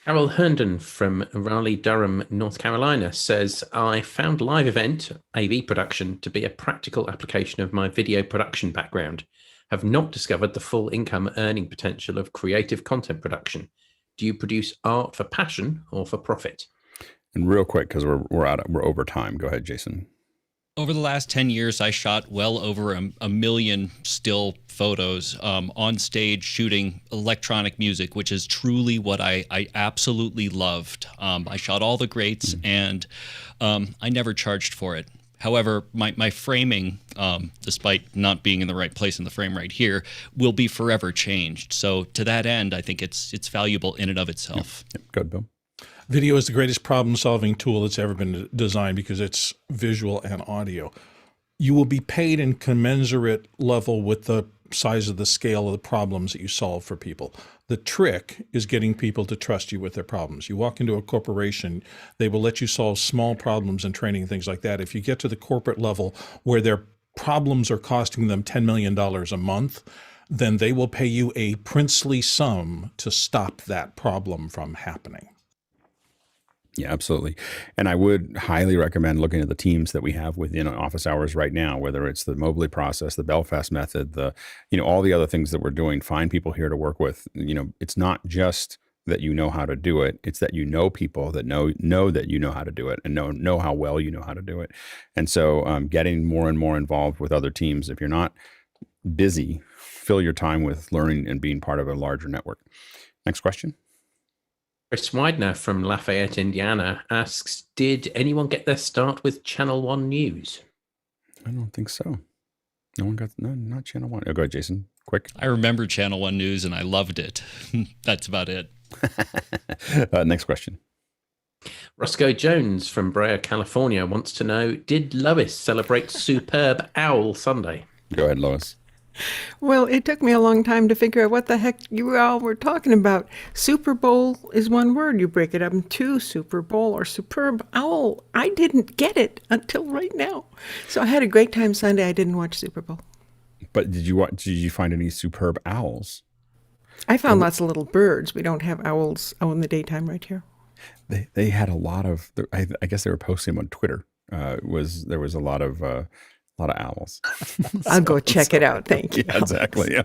Carol Herndon from Raleigh-Durham, North Carolina says, I found live event, AV production, to be a practical application of my video production background. Have not discovered the full income earning potential of creative content production. Do you produce art for passion or for profit? And real quick, because we're over time. Go ahead, Jason. Over the last 10 years, I shot well over a million still photos on stage shooting electronic music, which is truly what I absolutely loved. I shot all the greats, and I never charged for it. However, my framing, despite not being in the right place in the frame right here, will be forever changed. So to that end, I think it's valuable in and of itself. Yep. Good, Bill. Video is the greatest problem-solving tool that's ever been designed because it's visual and audio. You will be paid in commensurate level with the size of the scale of the problems that you solve for people. The trick is getting people to trust you with their problems. You walk into a corporation, they will let you solve small problems and training and things like that. If you get to the corporate level where their problems are costing them $10 million a month, then they will pay you a princely sum to stop that problem from happening. Yeah, absolutely. And I would highly recommend looking at the teams that we have within office hours right now, whether it's the Mobley process, the Belfast method, all the other things that we're doing. Find people here to work with. It's not just that you know how to do it. It's that you know people that know that you know how to do it and know how well you know how to do it. And so getting more and more involved with other teams. If you're not busy, fill your time with learning and being part of a larger network. Next question. Chris Widener from Lafayette, Indiana asks, did anyone get their start with Channel 1 News? I don't think so. No one got, not Channel 1. Oh, go ahead, Jason, quick. I remember Channel 1 News and I loved it. That's about it. Next question. Roscoe Jones from Brea, California wants to know, did Lois celebrate Superb Owl Sunday? Go ahead, Lois. Well, it took me a long time to figure out what the heck you all were talking about. Super Bowl is one word. You break it up in two, Super Bowl or Superb Owl. I didn't get it until right now. So I had a great time Sunday. I didn't watch Super Bowl. But did you find any superb owls? I found lots of little birds. We don't have owls out in the daytime right here. They had a lot of, I guess they were posting them on Twitter. There was a lot of owls. I'll go check it out. Thank you. Yeah, exactly. Yeah,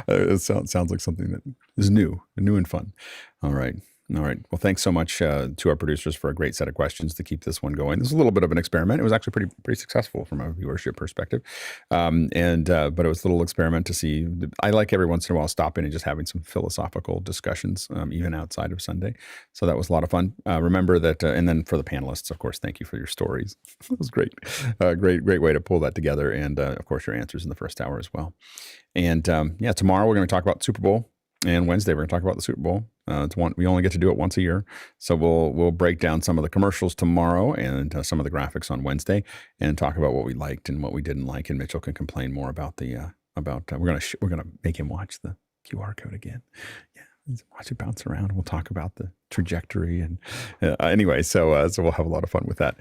it sounds like something that is new and fun. All right. Well, thanks so much to our producers for a great set of questions to keep this one going. This is a little bit of an experiment. It was actually pretty successful from a viewership perspective. But it was a little experiment to see. I like every once in a while stopping and just having some philosophical discussions, even outside of Sunday. So that was a lot of fun. Remember that, and then for the panelists, of course, thank you for your stories. It was great. Great way to pull that together. And of course, your answers in the first hour as well. And tomorrow we're going to talk about Super Bowl. And Wednesday, we're going to talk about the Super Bowl. We only get to do it once a year. So we'll break down some of the commercials tomorrow and some of the graphics on Wednesday and talk about what we liked and what we didn't like. And Mitchell can complain more about we're going to make him watch the QR code again. Yeah. Watch it bounce around. We'll talk about the trajectory and anyway, so we'll have a lot of fun with that.